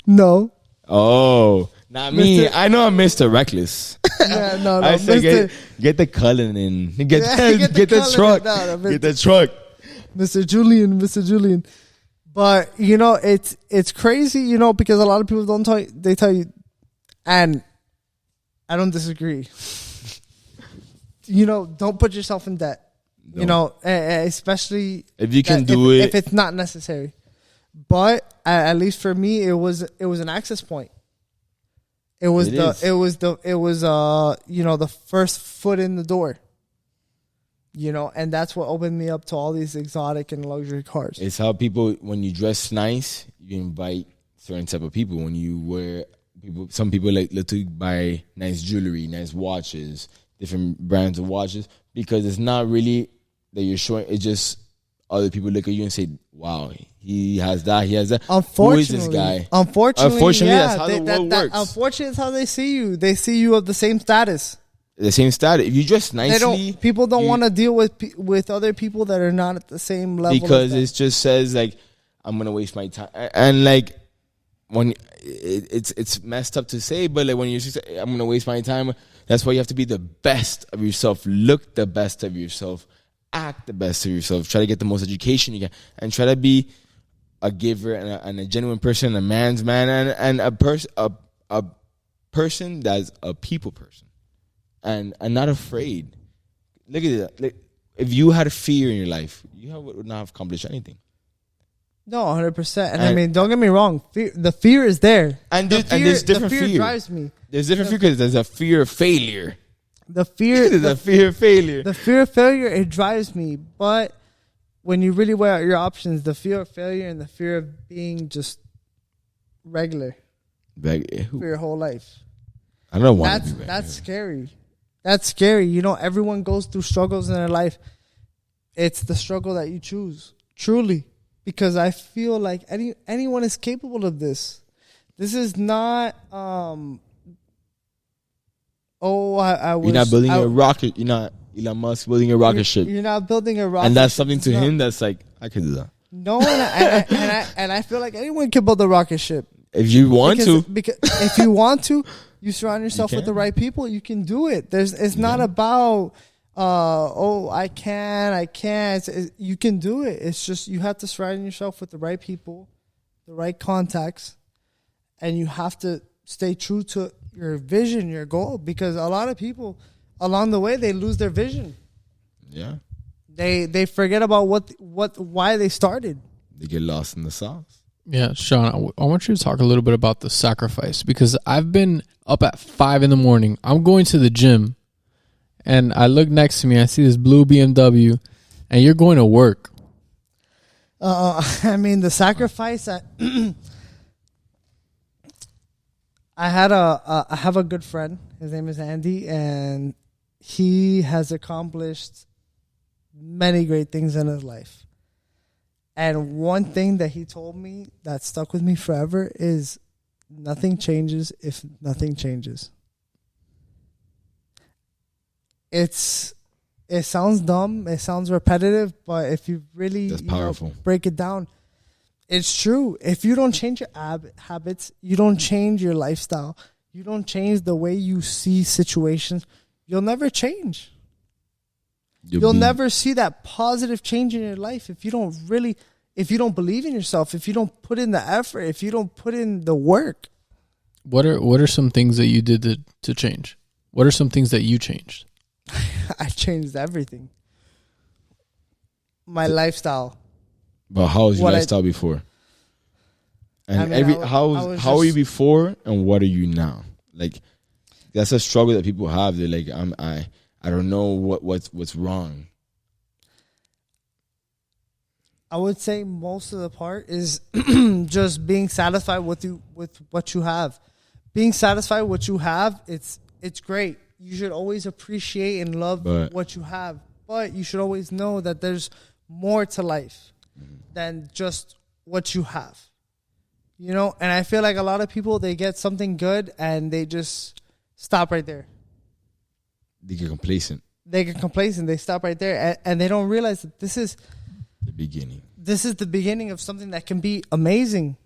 No. Oh, not me. I know I'm Mr. Reckless. Yeah, no. I said get the Cullen in. Get the truck. Get the truck. Mr. Julian. But it's crazy, because a lot of people don't tell you. They tell you, and I don't disagree. Don't put yourself in debt. No. Especially if you can do it, if it's not necessary. But at least for me, it was an access point. It was the first foot in the door. And that's what opened me up to all these exotic and luxury cars. It's how people, when you dress nice, you invite certain type of people. When you wear some people like to buy nice jewelry, nice watches, different brands of watches, because it's not really that you're showing. It's just other people look at you and say, "Wow, he has that. He has that. Who is this guy?" Unfortunately, yeah, that's how the world works. Unfortunately, it's how they see you. They see you of the same status. The same status. If you dress nicely, people don't want to deal with other people that are not at the same level. Because it just says like, I'm gonna waste my time, and like when it's messed up to say, but like when you say I'm gonna waste my time, that's why you have to be the best of yourself, look the best of yourself, act the best of yourself, try to get the most education you can, and try to be a giver and a genuine person, a man's man, and a person that's a people person, and not afraid. Look at that. Like, if you had a fear in your life, would not have accomplished anything. No, 100%. And I mean, don't get me wrong. The fear is there. And there's different fear. The fear drives me. There's different fear because there's a fear of failure. There's a fear of failure. The fear of failure, it drives me. But when you really weigh out your options, the fear of failure and the fear of being just regular for your whole life. I don't want to be regular. That's scary. That's scary. You know, everyone goes through struggles in their life. It's the struggle that you choose. Truly. Because I feel like anyone is capable of this. This is not. I was. You're not building a rocket. You're not Elon Musk building a rocket ship. You're not building a rocket. And that's something to him that's like, I can do that. No, and I feel like anyone can build a rocket ship if you want to. Because if you want to, you surround yourself with the right people. You can do it. It's not about. I can't. You can do it. It's just you have to surround yourself with the right people, the right contacts, and you have to stay true to your vision, your goal, because a lot of people along the way, they lose their vision. Yeah. They forget about why they started. They get lost in the sauce. Yeah, Sean, I want you to talk a little bit about the sacrifice, because I've been up at 5 a.m. I'm going to the gym. And I look next to me, I see this blue BMW, and you're going to work. I mean, the sacrifice. I have a good friend. His name is Andy, and he has accomplished many great things in his life. And one thing that he told me that stuck with me forever is nothing changes if nothing changes. It sounds dumb, it sounds repetitive, but if you really break it down, it's true. If you don't change your habits, you don't change your lifestyle, you don't change the way you see situations, you'll never change. You'll never see that positive change in your life if you don't believe in yourself, if you don't put in the effort, if you don't put in the work. What are some things that you did to change? What are some things that you changed? I changed everything. My lifestyle. But how was your lifestyle before? And how were you before and what are you now? Like, that's a struggle that people have. They're like, I don't know what's wrong. I would say most of the part is just being satisfied with what you have. Being satisfied with what you have, it's great. You should always appreciate and love what you have. But you should always know that there's more to life than just what you have. You know? And I feel like a lot of people, they get something good and they just stop right there. They get complacent. They stop right there. And they don't realize that this is the beginning. This is the beginning of something that can be amazing.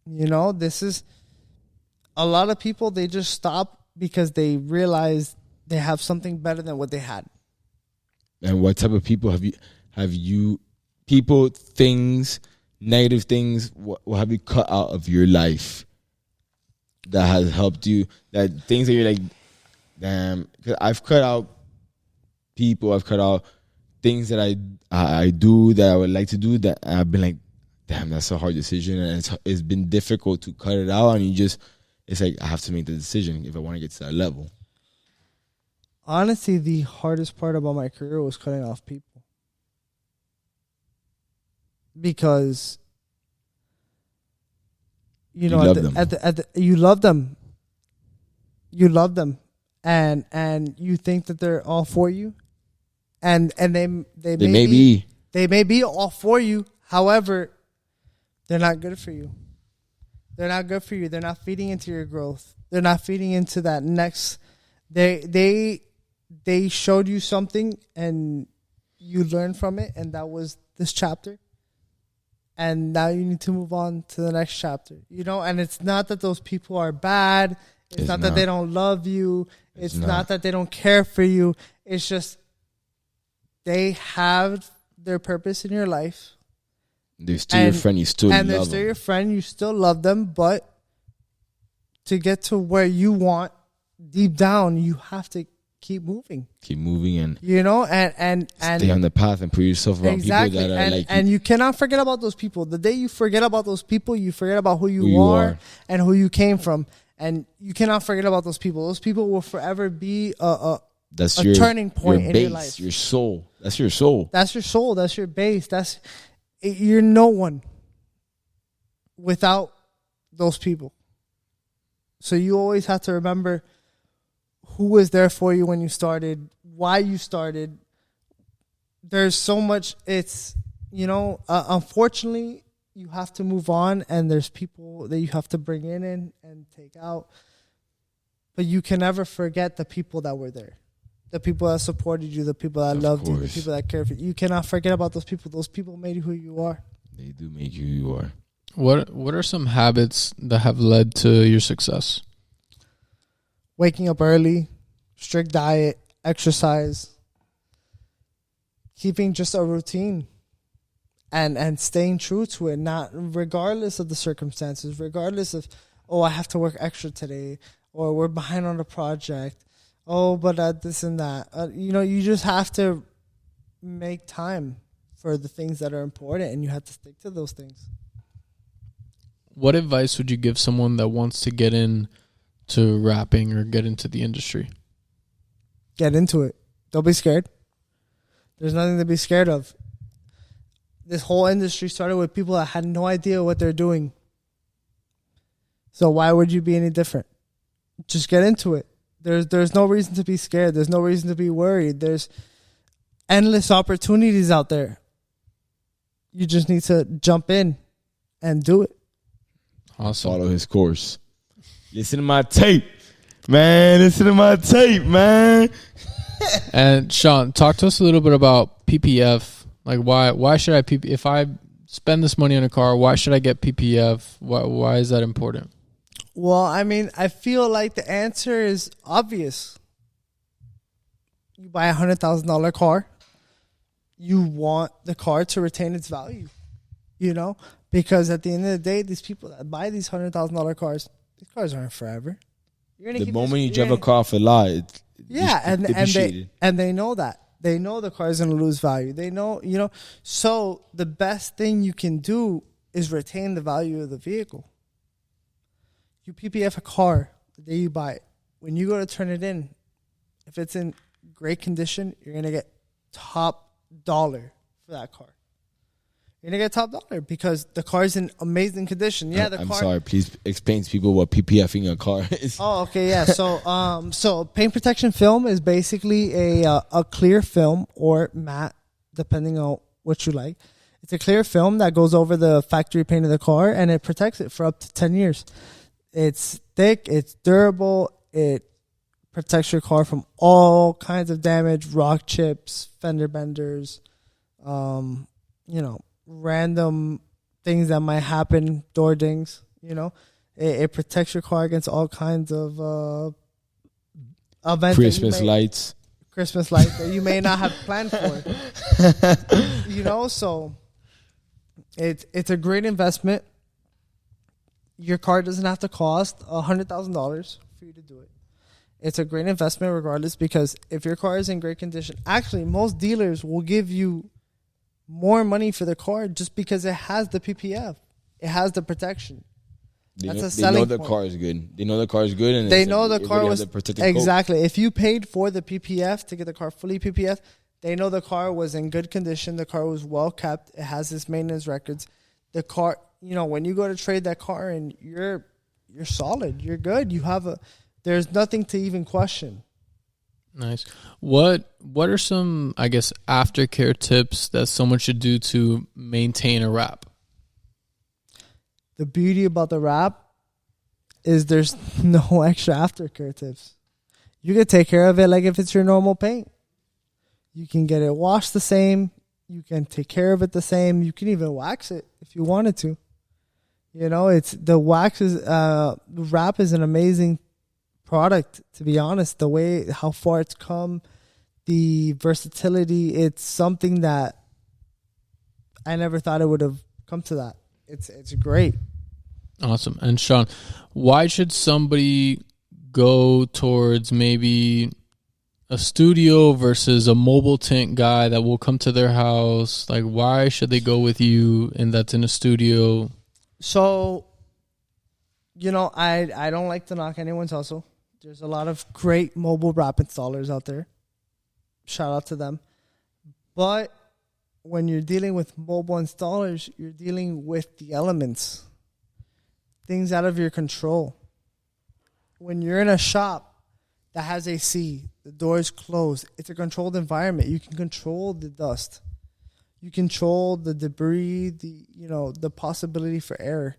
You know, this is a lot of people, they just stop because they realize they have something better than what they had. And what type of people have you people, things, negative things, what have you cut out of your life that has helped you? That things that you're like, damn, because I've cut out people, I've cut out things that I do that I would like to do that I've been like, damn, that's a hard decision, and it's been difficult to cut it out, and it's like I have to make the decision if I want to get to that level. Honestly, the hardest part about my career was cutting off people. Because you know, you love them. You love them, and you think that they're all for you, and they may be all for you. However, they're not good for you. They're not good for you. They're not feeding into your growth. They're not feeding into that next. They showed you something and you learned from it, and that was this chapter. And now you need to move on to the next chapter. You know, and it's not that those people are bad. It's not that they don't love you. It's not that they don't care for you. It's just they have their purpose in your life. They're still your friend. You still love them. And they're still your friend. You still love them. But to get to where you want, deep down, you have to keep moving. Keep moving and you know, and stay on the path and put yourself around people that are like you. And you cannot forget about those people. The day you forget about those people, you forget about who you are and who you came from. And you cannot forget about those people. Those people will forever be a turning point in your life. Your soul. That's your soul. That's your soul. That's your base. You're no one without those people. So you always have to remember who was there for you when you started, why you started. There's so much. It's, unfortunately, you have to move on, and there's people that you have to bring in and take out. But you can never forget the people that were there, the people that supported you, the people that loved you, the people that cared for you. You cannot forget about those people. Those people made you who you are. They do make you who you are. What are some habits that have led to your success? Waking up early, strict diet, exercise, keeping just a routine. And staying true to it, not regardless of the circumstances, regardless of, I have to work extra today, or we're behind on a project, but this and that. You just have to make time for the things that are important, and you have to stick to those things. What advice would you give someone that wants to get into rapping or get into the industry? Get into it. Don't be scared. There's nothing to be scared of. This whole industry started with people that had no idea what they're doing. So why would you be any different? Just get into it. There's no reason to be scared. There's no reason to be worried. There's endless opportunities out there. You just need to jump in and do it. Awesome. Follow his course. Listen to my tape, man. And Sean, talk to us a little bit about PPF. Like why should I if I spend this money on a car, why should I get PPF? Why is that important? Well, I mean, I feel like the answer is obvious. You buy $100,000 car, you want the car to retain its value, because at the end of the day, these people that buy these $100,000 cars, these cars aren't forever. The moment you drive a car for a lot, and they know that. They know the car is going to lose value. They know, So the best thing you can do is retain the value of the vehicle. You PPF a car the day you buy it. When you go to turn it in, if it's in great condition, you're going to get top dollar for that car. You're going to get top dollar because the car is in amazing condition. Yeah, I'm sorry. Please explain to people what PPFing a car is. Oh, okay, yeah. So paint protection film is basically a clear film or matte, depending on what you like. It's a clear film that goes over the factory paint of the car, and it protects it for up to 10 years. It's thick, it's durable, it protects your car from all kinds of damage, rock chips, fender benders, random things that might happen, door dings, It protects your car against all kinds of events. Christmas lights that you may not have planned for. So it's a great investment. Your car doesn't have to cost $100,000 for you to do it. It's a great investment regardless, because if your car is in great condition, actually most dealers will give you more money for the car just because it has the PPF. It has the protection. They know the car is good. They know the car is good, and they know the car really was exactly. If you paid for the PPF to get the car fully PPF, they know the car was in good condition. The car was well kept. It has its maintenance records. The car, when you go to trade that car and you're solid, you're good. There's nothing to even question. Nice. What are some, I guess, aftercare tips that someone should do to maintain a wrap? The beauty about the wrap is there's no extra aftercare tips. You can take care of it like if it's your normal paint. You can get it washed the same. You can take care of it the same. You can even wax it if you wanted to. It's the wrap is an amazing product, to be honest. The way how far it's come, the versatility, it's something that I never thought it would have come to that. It's great. Awesome. And Sean, why should somebody go towards maybe a studio versus a mobile tint guy that will come to their house? Like, why should they go with you and that's in a studio? So, I don't like to knock anyone's hustle. There's a lot of great mobile wrap installers out there. Shout out to them. But when you're dealing with mobile installers, you're dealing with the elements, things out of your control. When you're in a shop that has AC, the doors closed, it's a controlled environment. You can control the dust. You control the debris, the possibility for error.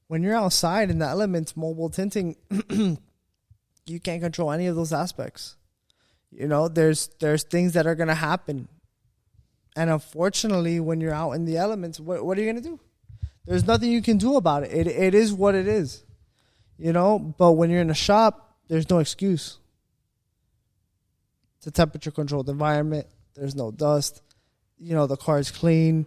When you're outside in the elements, mobile tinting, you can't control any of those aspects. There's things that are going to happen. And unfortunately, when you're out in the elements, what are you going to do? There's nothing you can do about it. It is what it is. But when you're in a shop, there's no excuse. It's a temperature controlled environment. There's no dust. The car is clean.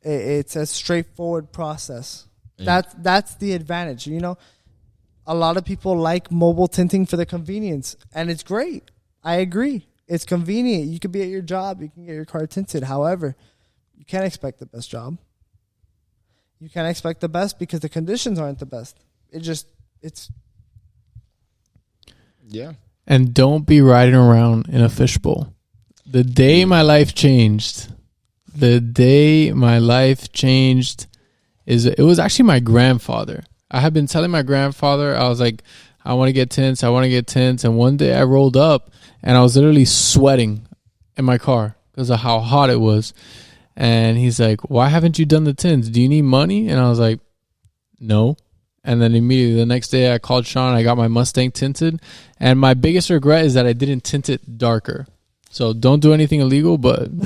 It's a straightforward process. Yeah. That's the advantage. A lot of people like mobile tinting for the convenience, and it's great. I agree. It's convenient. You could be at your job. You can get your car tinted. However, you can't expect the best job. You can't expect the best because the conditions aren't the best. It's. Yeah. And don't be riding around in a fishbowl. The day my life changed, it was actually my grandfather. I had been telling my grandfather, I was like, I want to get tints. And one day I rolled up and I was literally sweating in my car because of how hot it was. And he's like, why haven't you done the tints? Do you need money? And I was like, no. And then immediately the next day I called Sean. I got my Mustang tinted. And my biggest regret is that I didn't tint it darker. So don't do anything illegal, but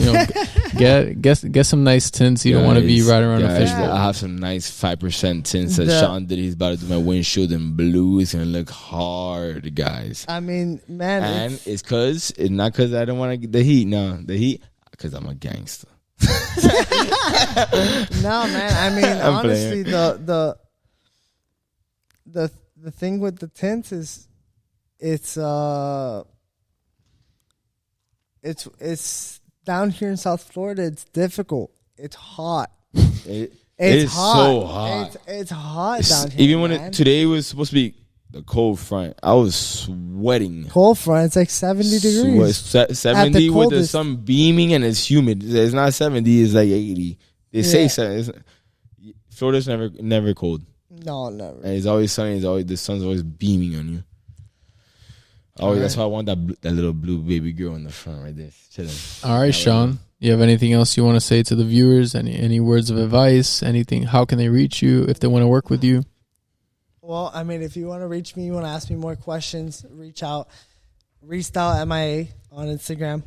get some nice tints. You don't want to be riding around a fishbowl. I have some nice 5% tints that Sean did. He's about to do my windshield in blue. It's gonna look hard, guys. I mean, man, and it's not because I don't want to get the heat. No, the heat because I'm a gangster. No, man. I mean, honestly, the thing with the tints is it's down here in South Florida. It's difficult. It's hot. It's hot. So hot. It's hot down here. Even when today was supposed to be the cold front, I was sweating. Cold front. It's like 70 degrees. 70 with the sun beaming and it's humid. It's not 70. It's like 80. They say 70. Florida's never cold. No, never. And it's always sunny. The sun's always beaming on you. Oh, that's why I want that little blue baby girl in the front right there, chilling. All right, Sean. You have anything else you want to say to the viewers? Any words of advice? Anything? How can they reach you if they want to work with you? Well, I mean, if you want to reach me, you want to ask me more questions, reach out. Restyle MIA on Instagram.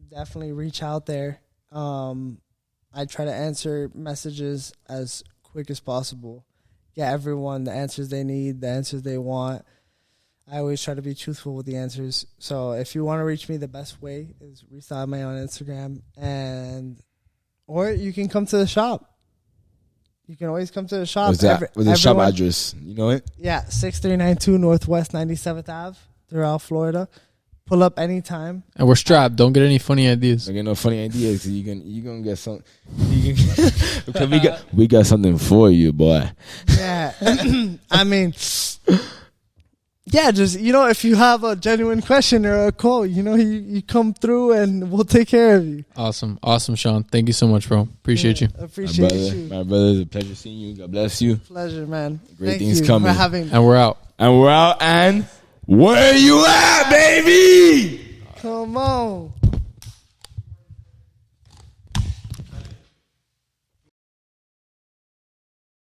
Definitely reach out there. I try to answer messages as quick as possible. Get everyone the answers they need, the answers they want. I always try to be truthful with the answers. So if you want to reach me, the best way is Restyle MIA on Instagram, or you can come to the shop. You can always come to the shop. What's the shop address? You know it? Yeah, 6392 Northwest 97th Ave, Doral, Florida. Pull up anytime. And we're strapped. Don't get any funny ideas. Don't get no funny ideas. You gonna get some. Because we got something for you, boy. Yeah, I mean, yeah, just, if you have a genuine question or a call, you come through and we'll take care of you. Awesome, Sean. Thank you so much, bro. Appreciate you. Appreciate you. My brother, it's a pleasure seeing you. God bless you. Pleasure, man. Great Thank things you coming. for having me. And we're out. And where you at, baby? Come on.